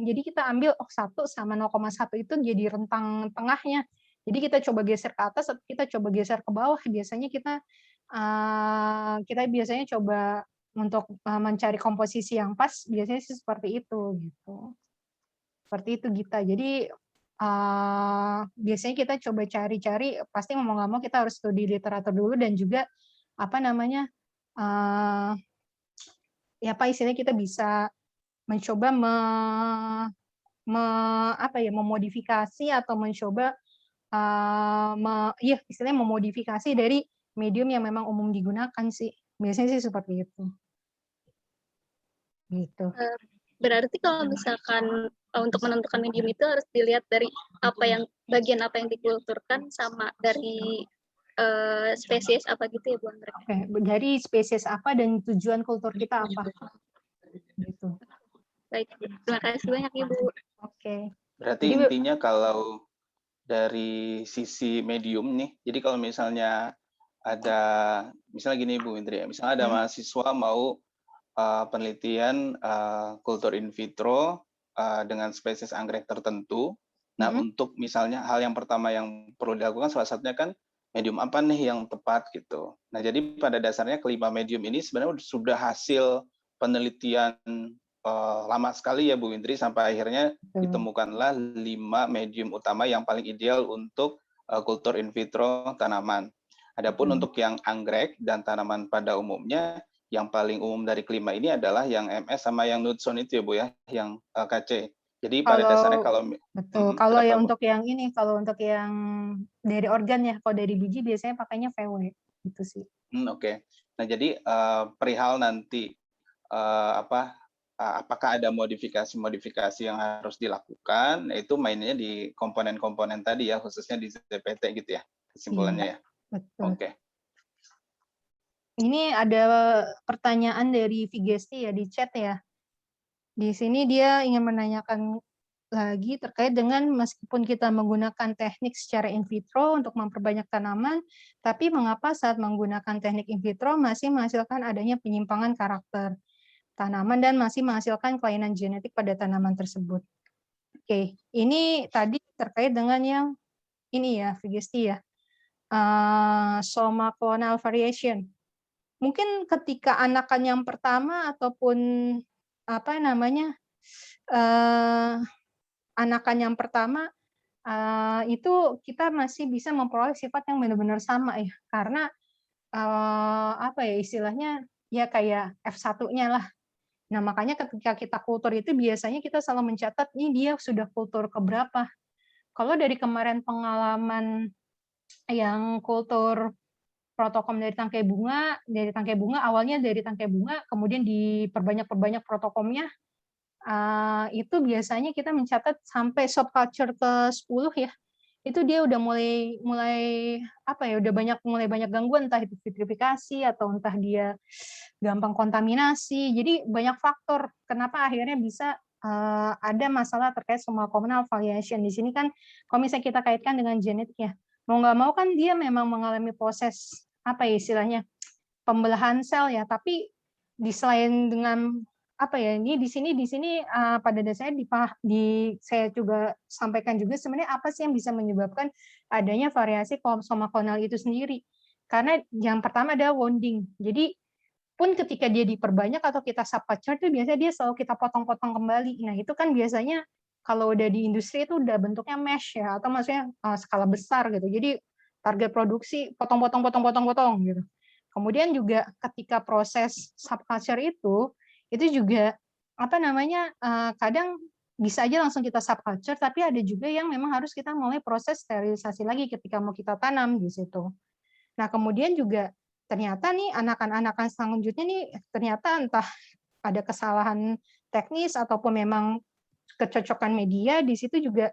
Jadi kita ambil 1 sama 0,1 itu jadi rentang tengahnya. Jadi kita coba geser ke atas atau kita coba geser ke bawah. Biasanya kita biasanya coba untuk mencari komposisi yang pas, biasanya sih seperti itu gitu. Seperti itu Gita. Jadi biasanya kita coba cari-cari, pasti mau nggak mau kita harus studi literatur dulu dan juga apa namanya ya apa istilahnya kita bisa mencoba memodifikasi atau mencoba istilahnya memodifikasi dari medium yang memang umum digunakan sih. Biasanya sih seperti itu. Gitu.
Berarti kalau misalkan untuk menentukan medium itu harus dilihat dari bagian apa yang dikulturkan sama dari spesies apa gitu ya Bu Anggrek.
Oke, dari spesies apa dan tujuan kultur kita apa. Gitu.
Baik, terima kasih banyak Ibu.
Oke.
Berarti
Jadi,
intinya kalau dari sisi medium nih, jadi kalau misalnya ada, misalnya gini Bu Indri, misalnya ada mahasiswa mau penelitian kultur in vitro dengan spesies anggrek tertentu. Nah, untuk misalnya hal yang pertama yang perlu dilakukan salah satunya kan medium apa nih yang tepat gitu. Nah, jadi pada dasarnya kelima medium ini sebenarnya sudah hasil penelitian lama sekali ya Bu Indri, sampai akhirnya ditemukanlah 5 medium utama yang paling ideal untuk kultur in vitro tanaman. Adapun untuk yang anggrek dan tanaman pada umumnya, yang paling umum dari kelima ini adalah yang MS sama yang Knudson itu ya Bu ya, yang KC. Jadi pada dasarnya kalau
kalau yang untuk yang ini, kalau untuk yang dari organ ya, kalau dari biji biasanya pakainya VW gitu sih.
Oke. Nah, jadi perihal nanti apakah ada modifikasi yang harus dilakukan, itu mainnya di komponen-komponen tadi ya, khususnya di ZPT gitu ya, kesimpulannya ya.
Betul.
Oke.
Ini ada pertanyaan dari Vigesti ya di chat ya. Di sini dia ingin menanyakan lagi terkait dengan meskipun kita menggunakan teknik secara in vitro untuk memperbanyak tanaman, tapi mengapa saat menggunakan teknik in vitro masih menghasilkan adanya penyimpangan karakter tanaman dan masih menghasilkan kelainan genetik pada tanaman tersebut. Oke, ini tadi terkait dengan yang ini ya, Vigesti ya, soma clonal variation. Mungkin ketika anakan yang pertama ataupun apa namanya anakan yang pertama itu kita masih bisa memperoleh sifat yang benar-benar sama ya, karena apa ya istilahnya ya kayak F1-nya lah. Nah, makanya ketika kita kultur itu biasanya kita selalu mencatat ini dia sudah kultur keberapa. Kalau dari kemarin pengalaman yang kultur protokom dari tangkai bunga awalnya dari tangkai bunga, kemudian diperbanyak protokomnya, itu biasanya kita mencatat sampai subculture ke-10 ya. Itu dia udah mulai apa ya, udah mulai banyak gangguan, entah itu vitrifikasi atau entah dia gampang kontaminasi. Jadi banyak faktor kenapa akhirnya bisa ada masalah terkait soma clonal variation. Di sini kan kalau misalnya kita kaitkan dengan genetik ya, mau nggak mau kan dia memang mengalami proses apa ya istilahnya pembelahan sel ya, tapi di selain dengan apa ya ini di sini pada dasarnya saya juga sampaikan juga sebenarnya apa sih yang bisa menyebabkan adanya variasi soma clonal itu sendiri. Karena yang pertama adalah wounding. Jadi pun ketika dia diperbanyak atau kita subculture itu biasanya dia selalu kita potong-potong kembali. Nah, itu kan biasanya kalau udah di industri itu udah bentuknya mesh ya atau maksudnya skala besar gitu. Jadi target produksi potong gitu. Kemudian juga ketika proses subculture itu juga apa namanya kadang bisa aja langsung kita subculture, tapi ada juga yang memang harus kita mulai proses sterilisasi lagi ketika mau kita tanam di situ. Nah, kemudian juga ternyata nih anakan-anakan selanjutnya nih ternyata entah ada kesalahan teknis ataupun memang kecocokan media di situ juga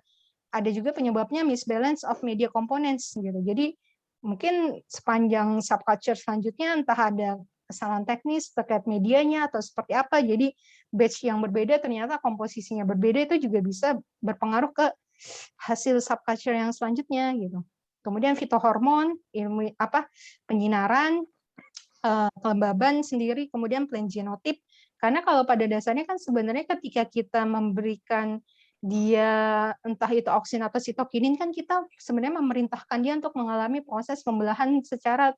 ada juga penyebabnya misbalance of media components gitu. Jadi mungkin sepanjang subculture selanjutnya entah ada kesalahan teknis terkait medianya atau seperti apa. Jadi batch yang berbeda ternyata komposisinya berbeda, itu juga bisa berpengaruh ke hasil subculture yang selanjutnya gitu. Kemudian fitohormon, penyinaran, kelembaban sendiri, kemudian plan genotip. Karena kalau pada dasarnya kan sebenarnya ketika kita memberikan dia entah itu oksin atau sitokinin, kan kita sebenarnya memerintahkan dia untuk mengalami proses pembelahan secara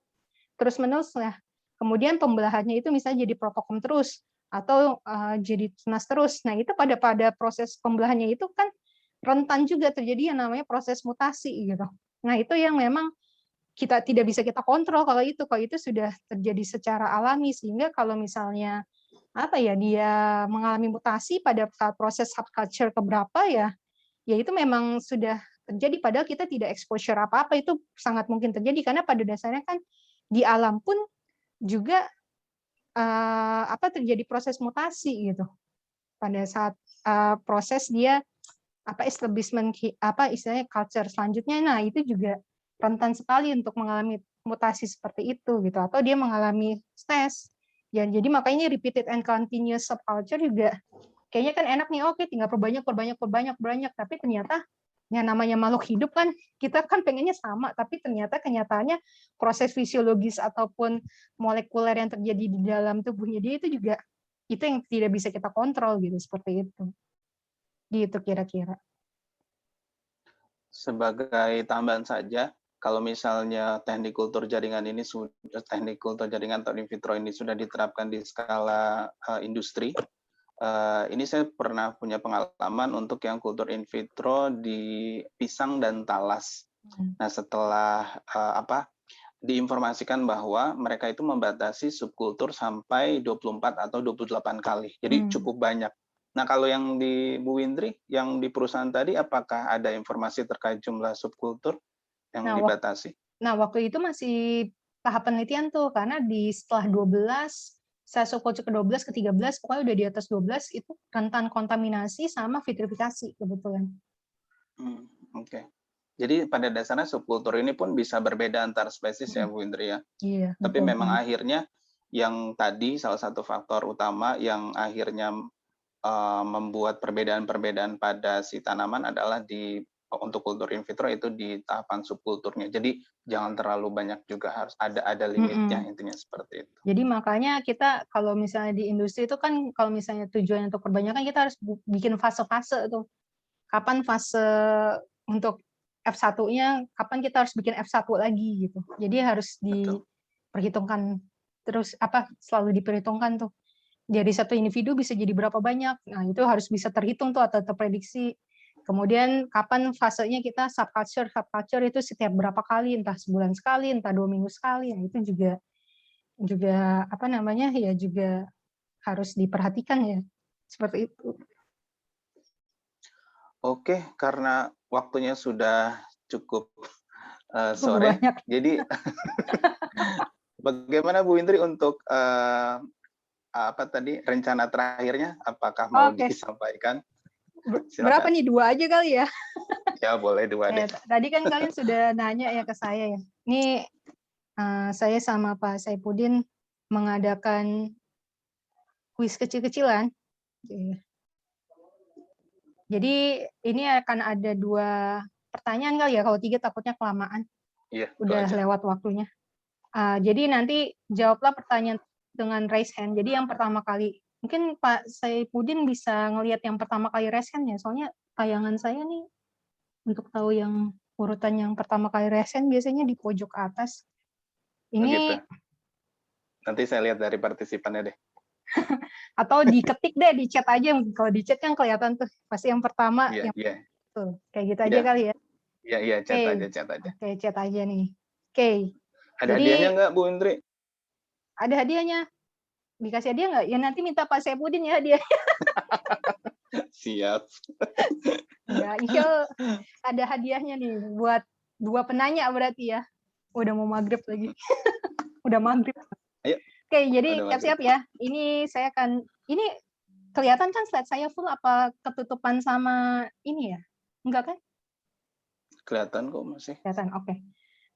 terus-menerus ya. Kemudian pembelahannya itu misalnya jadi protokom terus atau jadi tunas terus. Nah, itu pada proses pembelahannya itu kan rentan juga terjadi yang namanya proses mutasi gitu. Nah, itu yang memang kita tidak bisa kita kontrol kalau itu sudah terjadi secara alami, sehingga kalau misalnya dia mengalami mutasi pada saat proses subculture keberapa ya itu memang sudah terjadi, padahal kita tidak exposure apa-apa, itu sangat mungkin terjadi karena pada dasarnya kan di alam pun juga terjadi proses mutasi gitu pada saat proses dia establishment istilahnya culture selanjutnya. Nah, itu juga rentan sekali untuk mengalami mutasi seperti itu gitu, atau dia mengalami stres. Ya, jadi makanya repeated and continuous subculture juga kayaknya kan enak nih, oke tinggal perbanyak, tapi ternyata yang namanya makhluk hidup kan kita kan pengennya sama, tapi ternyata kenyataannya proses fisiologis ataupun molekuler yang terjadi di dalam tubuhnya dia itu juga itu yang tidak bisa kita kontrol gitu, seperti itu. Gitu kira-kira.
Sebagai tambahan saja, kalau misalnya teknik kultur jaringan atau in vitro ini sudah diterapkan di skala industri, ini saya pernah punya pengalaman untuk yang kultur in vitro di pisang dan talas. Nah, setelah diinformasikan bahwa mereka itu membatasi subkultur sampai 24 atau 28 kali. Jadi cukup banyak. Nah, kalau yang di Bu Windri, yang di perusahaan tadi, apakah ada informasi terkait jumlah subkultur yang dibatasi?
Waktu itu masih tahap penelitian tuh, karena setelah 12, saya subkultur ke-12, ke-13, pokoknya udah di atas 12, itu rentan kontaminasi sama vitrifikasi kebetulan.
Oke. Jadi pada dasarnya subkultur ini pun bisa berbeda antar spesies ya Bu Windri ya?
Iya.
Tapi memang akhirnya yang tadi salah satu faktor utama yang akhirnya membuat perbedaan-perbedaan pada si tanaman adalah untuk kultur in vitro itu di tahapan subkulturnya. Jadi jangan terlalu banyak juga, harus ada limitnya, intinya seperti itu.
Jadi makanya kita kalau misalnya di industri itu kan kalau misalnya tujuannya untuk perbanyakan, kita harus bikin fase-fase tuh. Kapan fase untuk F1-nya, kapan kita harus bikin F1 lagi gitu. Jadi harus diperhitungkan terus, selalu diperhitungkan tuh. Dari satu individu bisa jadi berapa banyak. Nah, itu harus bisa terhitung tuh atau terprediksi. Kemudian kapan fasenya kita subculture itu setiap berapa kali, entah sebulan sekali, entah 2 minggu sekali. Nah, itu juga juga harus diperhatikan ya. Seperti itu.
Oke, karena waktunya sudah cukup sore, jadi bagaimana Bu Windri untuk rencana terakhirnya? Apakah mau disampaikan? Silakan.
Berapa nih? 2 aja kali ya?
Ya boleh 2 deh.
Tadi kan kalian sudah nanya ya ke saya ya. Ini saya sama Pak Saipudin mengadakan kuis kecil-kecilan. Jadi ini akan ada 2 pertanyaan kali ya, kalau 3 takutnya kelamaan.
Iya,
udah lewat waktunya. Jadi nanti jawablah pertanyaan dengan raise hand. Jadi yang pertama kali, mungkin Pak Saipudin bisa ngelihat yang pertama kali raise hand ya, soalnya tayangan saya nih untuk tahu yang urutan yang pertama kali raise hand biasanya di pojok atas. Ini
gitu. Nanti saya lihat dari partisipannya deh.
Atau diketik deh di chat aja, kalau di chat kan kelihatan tuh pasti yang pertama. Tuh, kayak gitu aja kali ya.
Iya, chat aja.
Oke, chat aja nih. Oke.
Ada hadiahnya nggak Bu Windri?
Ada hadiahnya. Dikasih hadiah nggak? Ya nanti minta Pak Saipudin ya hadiahnya.
Siap.
Ya, ada hadiahnya nih buat 2 penanya berarti ya. Udah mau maghrib lagi. Udah maghrib.
Ayo.
Oke, jadi siap-siap ya. Ini kelihatan kan slide saya full apa ketutupan sama ini ya? Enggak kan?
Kelihatan kok masih.
Kelihatan, oke.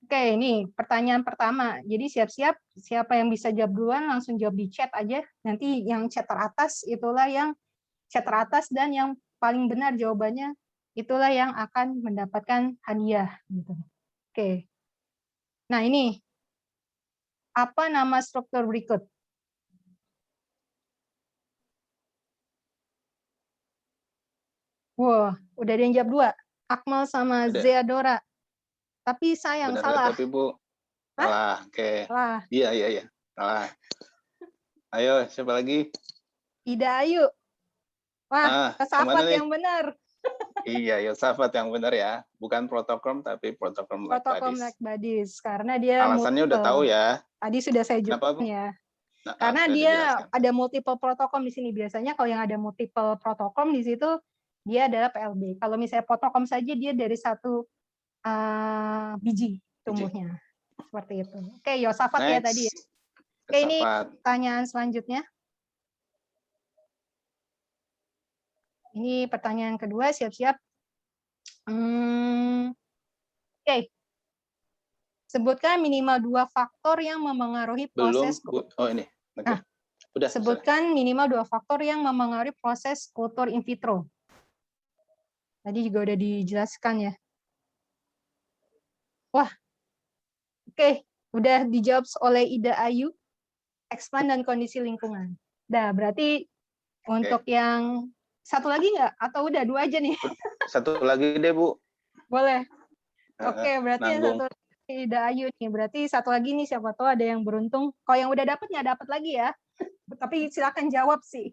Oke, ini pertanyaan pertama. Jadi siap-siap, siapa yang bisa jawab duluan langsung jawab di chat aja. Nanti yang chat teratas itulah yang chat teratas dan yang paling benar jawabannya itulah yang akan mendapatkan hadiah. Gitu. Oke. Nah ini, apa nama struktur berikut? Wah, udah ada yang jawab 2. Akmal sama
Udah.
Zeadora. Tapi sayang,
Benar
salah.
tapi Bu. Salah. Oke.
Salah.
Iya. Salah. Ayo, siapa lagi?
Ida Ayu. Wah, Safat yang benar.
Iya, Yosafat yang benar ya. Bukan protokol tapi protokol
Like Buddies. Karena dia
alasannya udah tahu ya.
Tadi sudah saya jelaskan ya. Karena dia ada multiple protokol di sini. Biasanya kalau yang ada multiple protokol di situ, dia adalah PLB. Kalau misalnya protokol saja, dia dari satu biji tumbuhnya. Seperti itu. Oke, Yosafat ya tadi. Oke, ini pertanyaan selanjutnya. Ini pertanyaan kedua, siap-siap. Oke. Sebutkan minimal 2 faktor yang memengaruhi proses.
Oh ini. Okay.
Nah, udah, sebutkan minimal 2 faktor yang memengaruhi proses kultur in vitro. Tadi juga udah dijelaskan ya. Wah, oke. Udah dijawab oleh Ida Ayu, expand dan kondisi lingkungan. Nah, berarti untuk yang satu lagi nggak? Atau udah 2 aja nih?
Satu lagi deh, Bu.
Boleh. Oke, berarti yang satu Ida Ayu nih. Berarti satu lagi nih, siapa tahu ada yang beruntung. Kalau yang udah dapat, nggak dapat lagi ya. Tapi silakan jawab sih.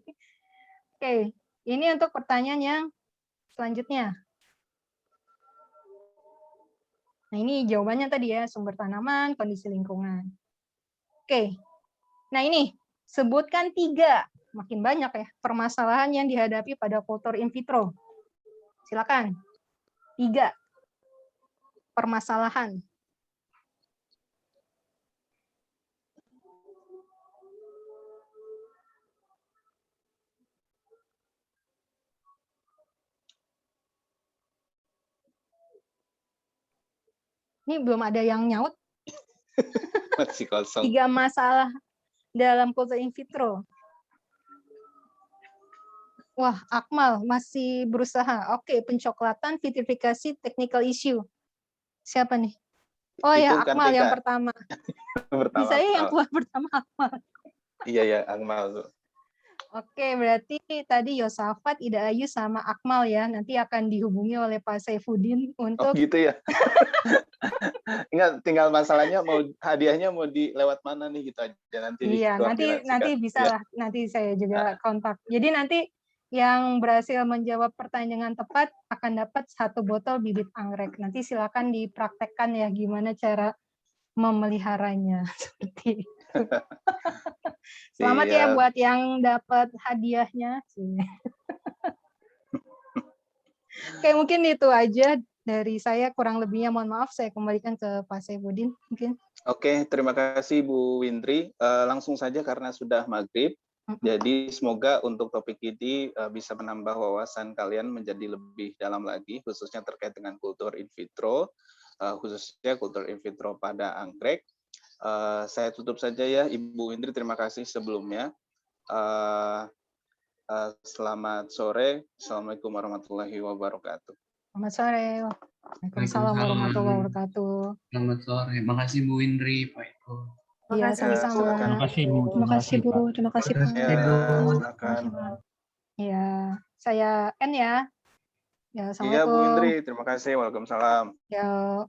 Oke, ini untuk pertanyaan yang selanjutnya. Nah, ini jawabannya tadi ya, sumber tanaman, kondisi lingkungan. Oke. Nah, ini sebutkan 3. Makin banyak ya, permasalahan yang dihadapi pada kultur in vitro. Silakan. 3 permasalahan. Ini belum ada yang nyaut.
Masih kosong.
3 masalah dalam kultur in vitro. Wah, Akmal masih berusaha. Oke, pencoklatan, vitrifikasi, technical issue. Siapa nih? Oh ya, Akmal yang pertama. Bisa yang keluar pertama Akmal.
Iya, Akmal.
Oke, berarti tadi Yosafat, Ida Ayu, sama Akmal ya. Nanti akan dihubungi oleh Pak Saifuddin untuk...
Oh gitu ya? Ingat, tinggal masalahnya mau hadiahnya mau lewat mana nih gitu aja nanti.
Iya, nanti bisa lah. Nanti saya juga kontak. Jadi nanti yang berhasil menjawab pertanyaan tepat akan dapat 1 botol bibit anggrek. Nanti silakan dipraktekkan ya gimana cara memeliharanya seperti itu. Selamat ya buat yang dapat hadiahnya. Oke, mungkin itu aja dari saya, kurang lebihnya mohon maaf, saya kembalikan ke Pak Saifuddin mungkin.
Oke, terima kasih Bu Windri. Langsung saja karena sudah maghrib. Jadi semoga untuk topik ini bisa menambah wawasan kalian menjadi lebih dalam lagi, khususnya terkait dengan kultur in vitro, khususnya kultur in vitro pada anggrek. Saya tutup saja ya, Ibu Windri, terima kasih sebelumnya. Selamat sore. Assalamualaikum warahmatullahi wabarakatuh.
Selamat sore. Waalaikumsalam warahmatullahi wabarakatuh.
Selamat sore. Makasih Bu Windri, Pak Eko.
Iya, sama-sama.
Terima kasih Bu.
Terima kasih Bu. Terima kasih Pak.
Silakan.
Iya, saya N ya. Ya,
iya Bu Windri, terima kasih. Waalaikumsalam.
Ya.